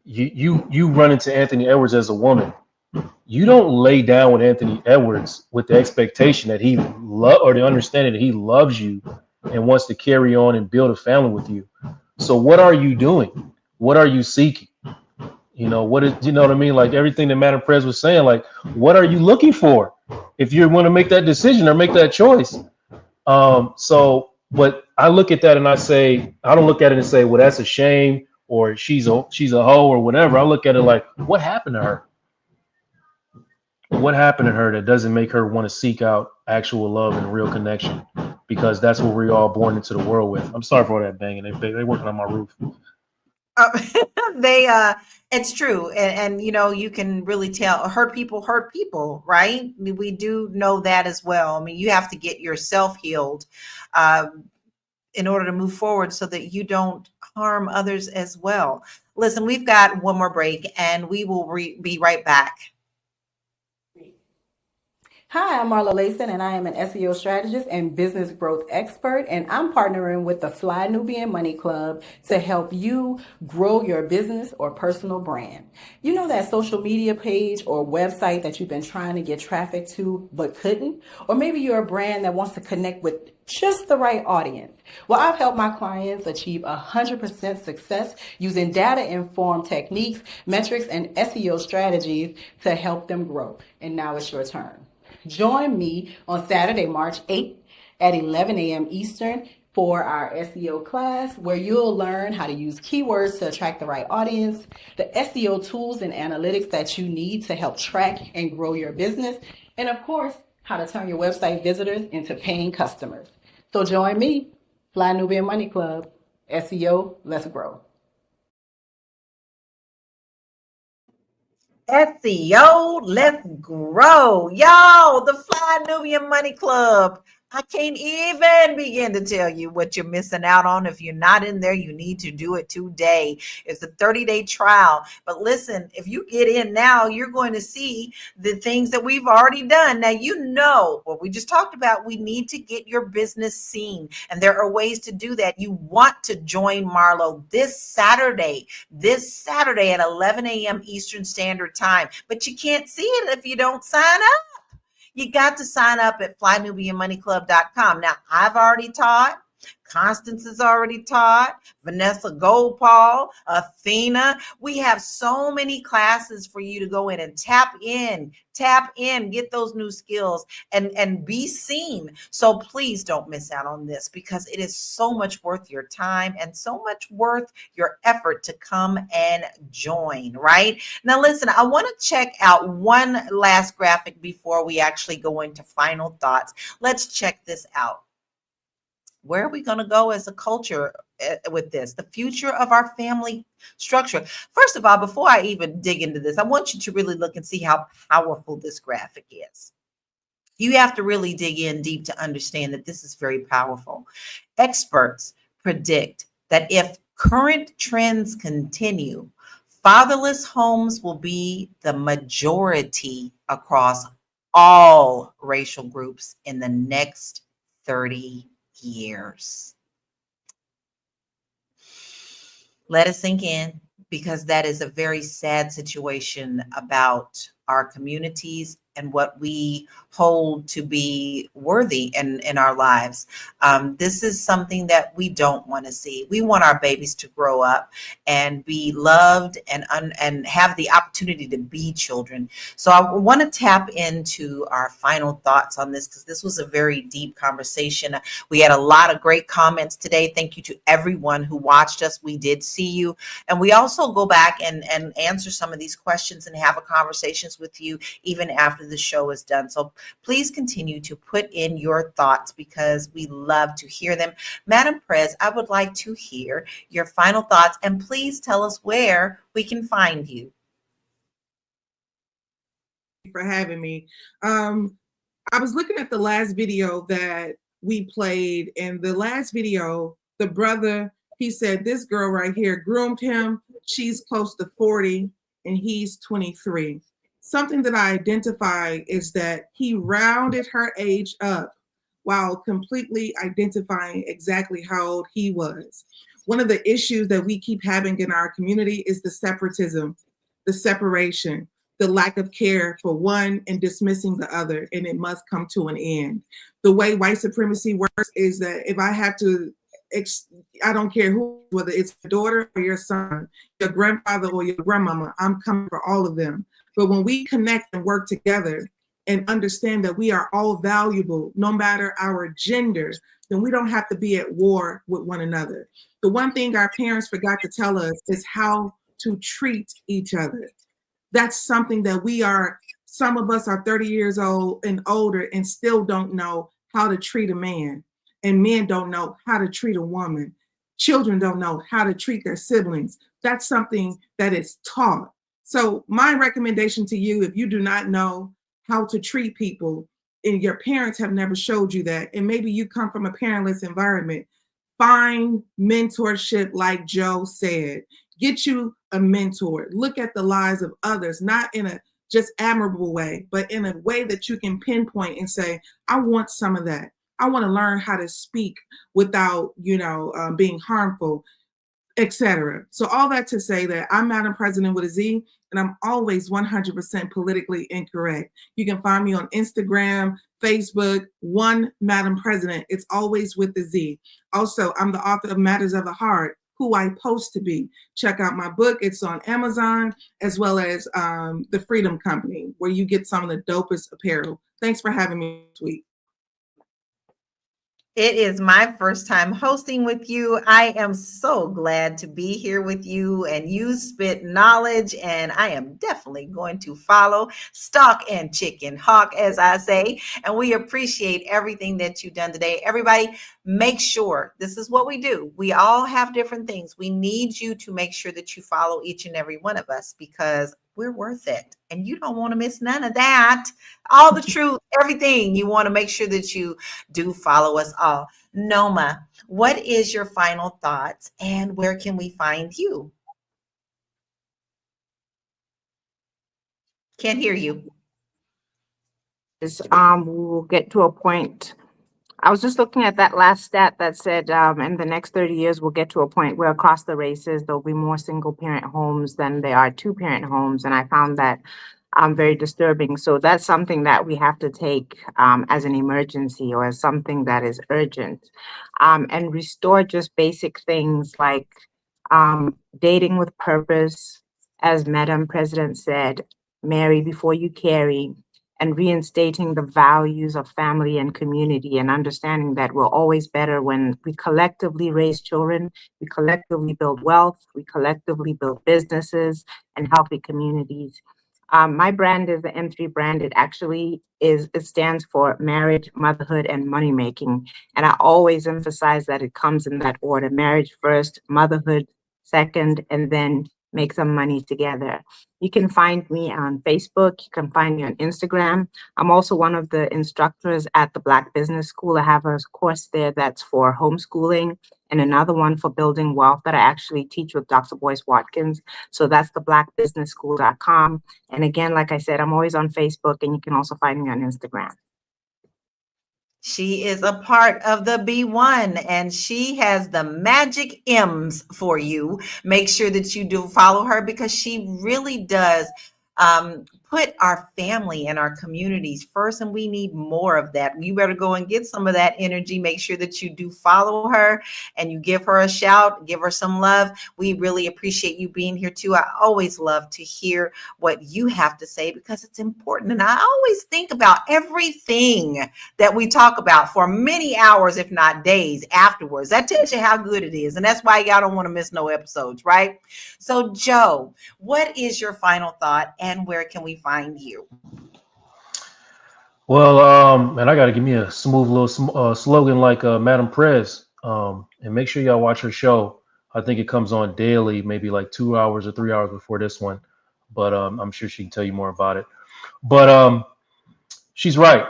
you run into Anthony Edwards as a woman. You don't lay down with Anthony Edwards with the expectation that he or the understanding that he loves you and wants to carry on and build a family with you. So what are you doing? What are you seeking? You know, what is, you know what I mean? Like, everything that Madam Prez was saying, like, what are you looking for if you want to make that decision or make that choice? But I look at that and I say, I don't look at it and say, well, that's a shame, or she's a hoe or whatever. I look at it like, what happened to her? What happened to her that doesn't make her want to seek out actual love and real connection? Because that's what we're all born into the world with. I'm sorry for all that banging. They working on my roof. Uh, they it's true, and you know, you can really tell hurt people, right? We do know that as well. I mean, you have to get yourself healed in order to move forward so that you don't harm others as well. Listen, we've got one more break and we will be right back. Hi, I'm Marla Layson, and I am an SEO strategist and business growth expert, and I'm partnering with the Fly Nubian Money Club to help you grow your business or personal brand. You know that social media page or website that you've been trying to get traffic to but couldn't? Or maybe you're a brand that wants to connect with just the right audience. Well, I've helped my clients achieve 100% success using data-informed techniques, metrics, and SEO strategies to help them grow. And now it's your turn. Join me on Saturday, March 8th at 11 a.m. Eastern for our SEO class, where you'll learn how to use keywords to attract the right audience, the SEO tools and analytics that you need to help track and grow your business, and of course, how to turn your website visitors into paying customers. So join me, Fly Nubian Money Club, SEO, let's grow. SEO, let's grow. Y'all, the Fly Nubian Money Club. I can't even begin to tell you what you're missing out on. If you're not in there, you need to do it today. It's a 30-day trial. But listen, if you get in now, you're going to see the things that we've already done. Now, you know what we just talked about. We need to get your business seen. And there are ways to do that. You want to join Marlo this Saturday at 11 a.m. Eastern Standard Time. But you can't see it if you don't sign up. You got to sign up at flynubianmoneyclub.com. Now, I've already taught. Constance is already taught, Vanessa Goldpaul, Athena. We have so many classes for you to go in and tap in, get those new skills and be seen. So please don't miss out on this because it is so much worth your time and so much worth your effort to come and join, right? Now, listen, I want to check out one last graphic before we actually go into final thoughts. Let's check this out. Where are we going to go as a culture with this? The future of our family structure. First of all, before I even dig into this, I want you to really look and see how powerful this graphic is. You have to really dig in deep to understand that this is very powerful. Experts predict that if current trends continue, fatherless homes will be the majority across all racial groups in the next 30 years. Let it sink in, because that is a very sad situation about our communities and what we hold to be worthy in our lives. This is something that we don't want to see. We want our babies to grow up and be loved and have the opportunity to be children. So I want to tap into our final thoughts on this because this was a very deep conversation. We had a lot of great comments today. Thank you to everyone who watched us. We did see you. And we also go back and answer some of these questions and have a conversations with you even after the show is done. So please continue to put in your thoughts because we love to hear them. Madam Prez, I would like to hear your final thoughts and please tell us where we can find you. For having me. I was looking at the last video that we played, and the last video, the brother, he said this girl right here groomed him. She's close to 40 and he's 23. Something that I identify is that he rounded her age up while completely identifying exactly how old he was. One of the issues that we keep having in our community is the separatism, the separation, the lack of care for one and dismissing the other, and it must come to an end. The way white supremacy works is that if I have to, I don't care who, whether it's your daughter or your son, your grandfather or your grandmama, I'm coming for all of them. But when we connect and work together and understand that we are all valuable, no matter our gender, then we don't have to be at war with one another. The one thing our parents forgot to tell us is how to treat each other. That's something that some of us are 30 years old and older and still don't know how to treat a man. And men don't know how to treat a woman. Children don't know how to treat their siblings. That's something that is taught. So my recommendation to you, if you do not know how to treat people and your parents have never showed you that, and maybe you come from a parentless environment, find mentorship like Joe said. Get you a mentor. Look at the lives of others, not in a just admirable way, but in a way that you can pinpoint and say, I want some of that. I want to learn how to speak without, being harmful, etc. So all that to say that I'm Madam President with a Z, and I'm always 100% politically incorrect. You can find me on Instagram, Facebook, One Madam President. It's always with the Z. Also, I'm the author of Matters of the Heart, Who I Post to Be. Check out my book. It's on Amazon, as well as the Freedom Company, where you get some of the dopest apparel. Thanks for having me this week. It is my first time hosting with you. I am so glad to be here with you, and you spit knowledge, and I am definitely going to follow, stalk and chicken hawk, as I say, and we appreciate everything that you've done today. Everybody, make sure, this is what we do. We all have different things. We need you to make sure that you follow each and every one of us because we're worth it. And you don't want to miss none of that. All the truth, everything. You want to make sure that you do follow us all. Noma, what is your final thoughts and where can we find you? Can't hear you. We will get to a point. I was just looking at that last stat that said in the next 30 years, we'll get to a point where across the races, there'll be more single parent homes than there are two parent homes. And I found that very disturbing. So that's something that we have to take as an emergency or as something that is urgent, and restore just basic things like dating with purpose, as Madam President said, marry before you carry, and reinstating the values of family and community, and understanding that we're always better when we collectively raise children, we collectively build wealth, we collectively build businesses and healthy communities. My brand is the M3 brand. It stands for marriage, motherhood, and money making. And I always emphasize that it comes in that order: marriage first, motherhood second, and then make some money together. You can find me on Facebook. You can find me on Instagram. I'm also one of the instructors at the Black Business School. I have a course there that's for homeschooling and another one for building wealth that I actually teach with Dr. Boyce Watkins. So that's the blackbusinessschool.com. And again, like I said, I'm always on Facebook, and you can also find me on Instagram. She is a part of the B1 and she has the magic M's for you. Make sure that you do follow her because she really does put our family and our communities first, and we need more of that. You better go and get some of that energy. Make sure that you do follow her and you give her a shout, give her some love. We really appreciate you being here too. I always love to hear what you have to say because it's important. And I always think about everything that we talk about for many hours, if not days afterwards. That tells you how good it is. And that's why y'all don't want to miss no episodes, right? So Joe, what is your final thought and where can we find you? Well, and I got to give me a smooth little slogan like Madam Prez. And make sure y'all watch her show. I think it comes on daily, maybe like 2 hours or 3 hours before this one. But I'm sure she can tell you more about it. But she's right.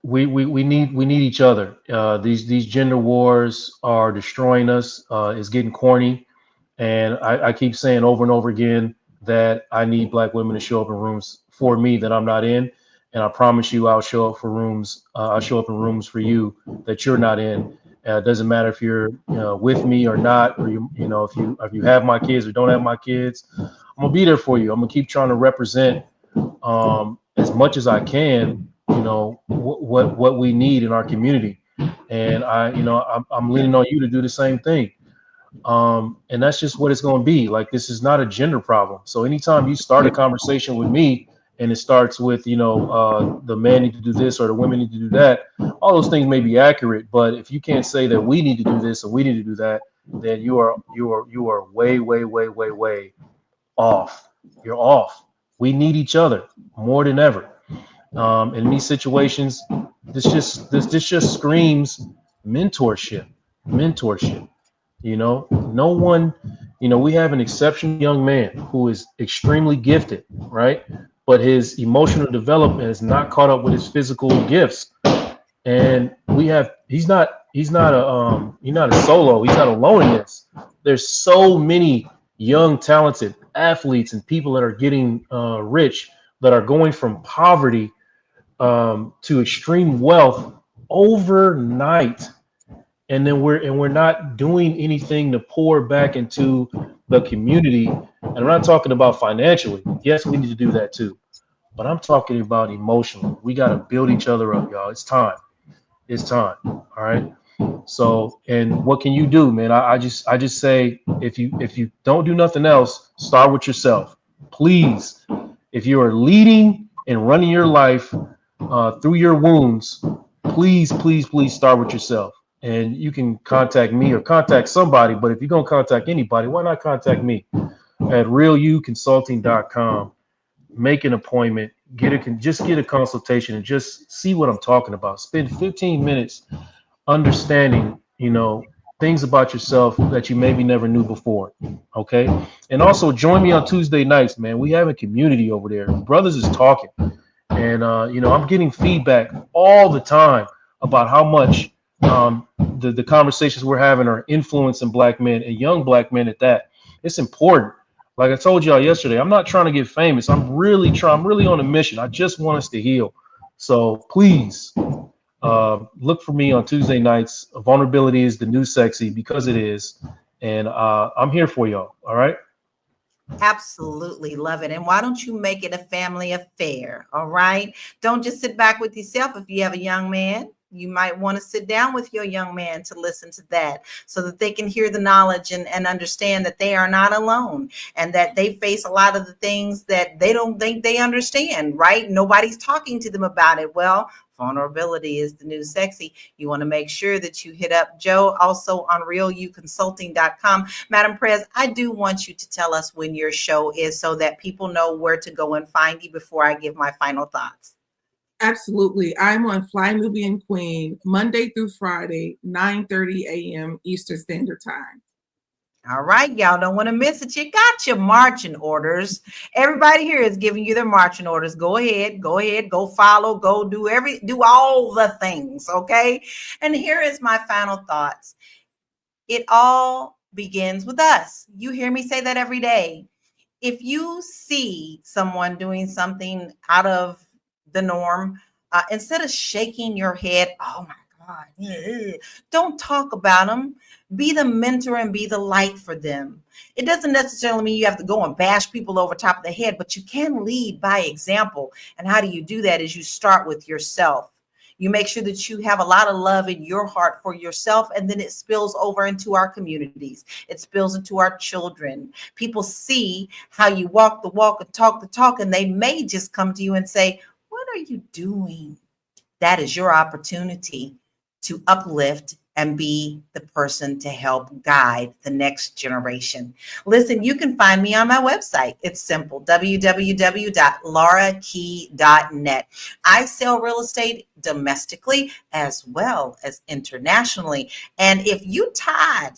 We need each other. These gender wars are destroying us. It's getting corny, and I keep saying over and over again that I need Black women to show up in rooms for me that I'm not in, and I promise you I'll show up for rooms. I'll show up in rooms for you that you're not in. It doesn't matter if you're with me or not, or if you have my kids or don't have my kids. I'm gonna be there for you. I'm gonna keep trying to represent as much as I can, what we need in our community. And I'm leaning on you to do the same thing. And that's just what it's going to be. Like, this is not a gender problem. So anytime you start a conversation with me and it starts with, the men need to do this or the women need to do that, all those things may be accurate. But if you can't say that we need to do this or we need to do that, then you are way, way, way, way, way off. You're off. We need each other more than ever. In these situations, this just screams mentorship. No one, we have an exceptional young man who is extremely gifted, right? But his emotional development is not caught up with his physical gifts. And he's not a solo. He's not alone in this. There's so many young, talented athletes and people that are getting rich, that are going from poverty to extreme wealth overnight. And then we're not doing anything to pour back into the community. And I'm not talking about financially. Yes, we need to do that too. But I'm talking about emotionally. We got to build each other up, y'all. It's time. All right. So, and what can you do, man? I just say, if you don't do nothing else, start with yourself, please. If you are leading and running your life through your wounds, please start with yourself. And you can contact me or contact somebody. But if you're gonna contact anybody, why not contact me at realuconsulting.com? Make an appointment, just get a consultation, and just see what I'm talking about. Spend 15 minutes understanding, things about yourself that you maybe never knew before. Okay. And also join me on Tuesday nights, man. We have a community over there. Brothers is talking. And, I'm getting feedback all the time about how much the conversations we're having are influencing Black men, and young Black men at that. It's important. Like I told y'all yesterday, I'm not trying to get famous. I'm really on a mission. I just want us to heal. So please look for me on Tuesday nights. Vulnerability is the new sexy, because it is. And I'm here for y'all. All right. Absolutely love it. And why don't you make it a family affair? All right. Don't just sit back with yourself. If you have a young man, you might want to sit down with your young man to listen to that so that they can hear the knowledge and understand that they are not alone and that they face a lot of the things that they don't think they understand, right? Nobody's talking to them about it. Well, vulnerability is the new sexy. You want to make sure that you hit up Joe also on realuconsulting.com. Madam Prez, I do want you to tell us when your show is so that people know where to go and find you before I give my final thoughts. Absolutely. I'm on Fly Nubian Queen Monday through Friday, 9:30 a.m. Eastern Standard Time. All right, y'all don't want to miss it. You got your marching orders. Everybody here is giving you their marching orders. Go ahead, go follow, go do all the things, okay? And here is my final thoughts. It all begins with us. You hear me say that every day. If you see someone doing something out of the norm, instead of shaking your head, oh my God, don't talk about them. Be the mentor and be the light for them. It doesn't necessarily mean you have to go and bash people over top of the head, but you can lead by example. And how do you do that? Is you start with yourself. You make sure that you have a lot of love in your heart for yourself, and then it spills over into our communities. It spills into our children. People see how you walk the walk and talk the talk, and they may just come to you and say, "What are you doing?" That is your opportunity to uplift and be the person to help guide the next generation. Listen, you can find me on my website. It's simple, www.laurakey.net. I sell real estate domestically as well as internationally. And if you're tired,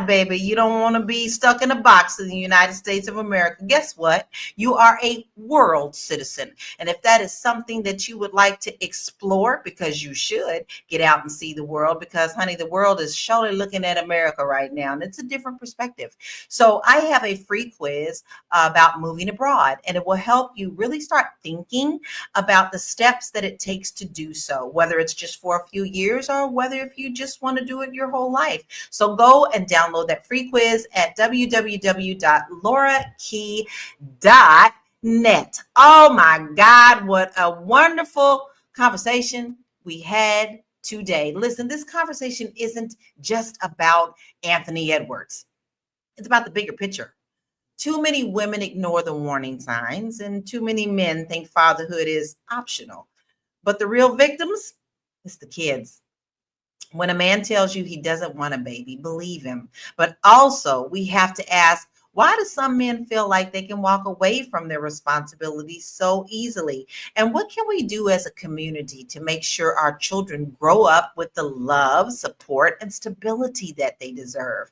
baby. You don't want to be stuck in a box in the United States of America. Guess what? You are a world citizen. And if that is something that you would like to explore, because you should get out and see the world, because honey, the world is surely looking at America right now, and it's a different perspective. So I have a free quiz about moving abroad, and it will help you really start thinking about the steps that it takes to do so, whether it's just for a few years or whether if you just want to do it your whole life. So go and download that free quiz at www.laurakey.net. Oh my God, what a wonderful conversation we had today. Listen, this conversation isn't just about Anthony Edwards. It's about the bigger picture. Too many women ignore the warning signs, and too many men think fatherhood is optional. But the real victims, it's the kids. When a man tells you he doesn't want a baby, believe him. But also, we have to ask, why do some men feel like they can walk away from their responsibilities so easily? And what can we do as a community to make sure our children grow up with the love, support, and stability that they deserve?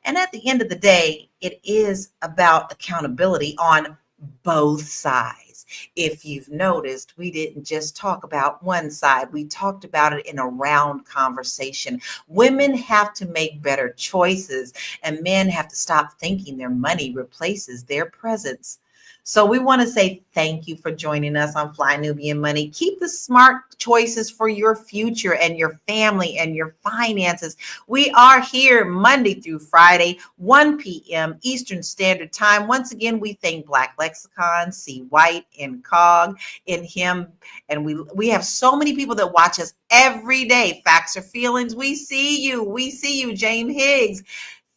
And at the end of the day, it is about accountability on both sides. If you've noticed, we didn't just talk about one side. We talked about it in a round conversation. Women have to make better choices, and men have to stop thinking their money replaces their presence. So we want to say thank you for joining us on Fly Nubian Money. Keep the smart choices for your future and your family and your finances. We are here Monday through Friday, 1 p.m. Eastern Standard Time. Once again, we thank Black Lexicon, C. White, and Cog, in him. And we have so many people that watch us every day. Facts or Feelings, we see you. We see you, James Higgs.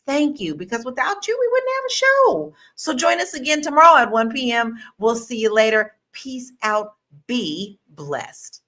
Thank you, because without you, we wouldn't have a show. So join us again tomorrow at 1 p.m. We'll see you later. Peace out. Be blessed.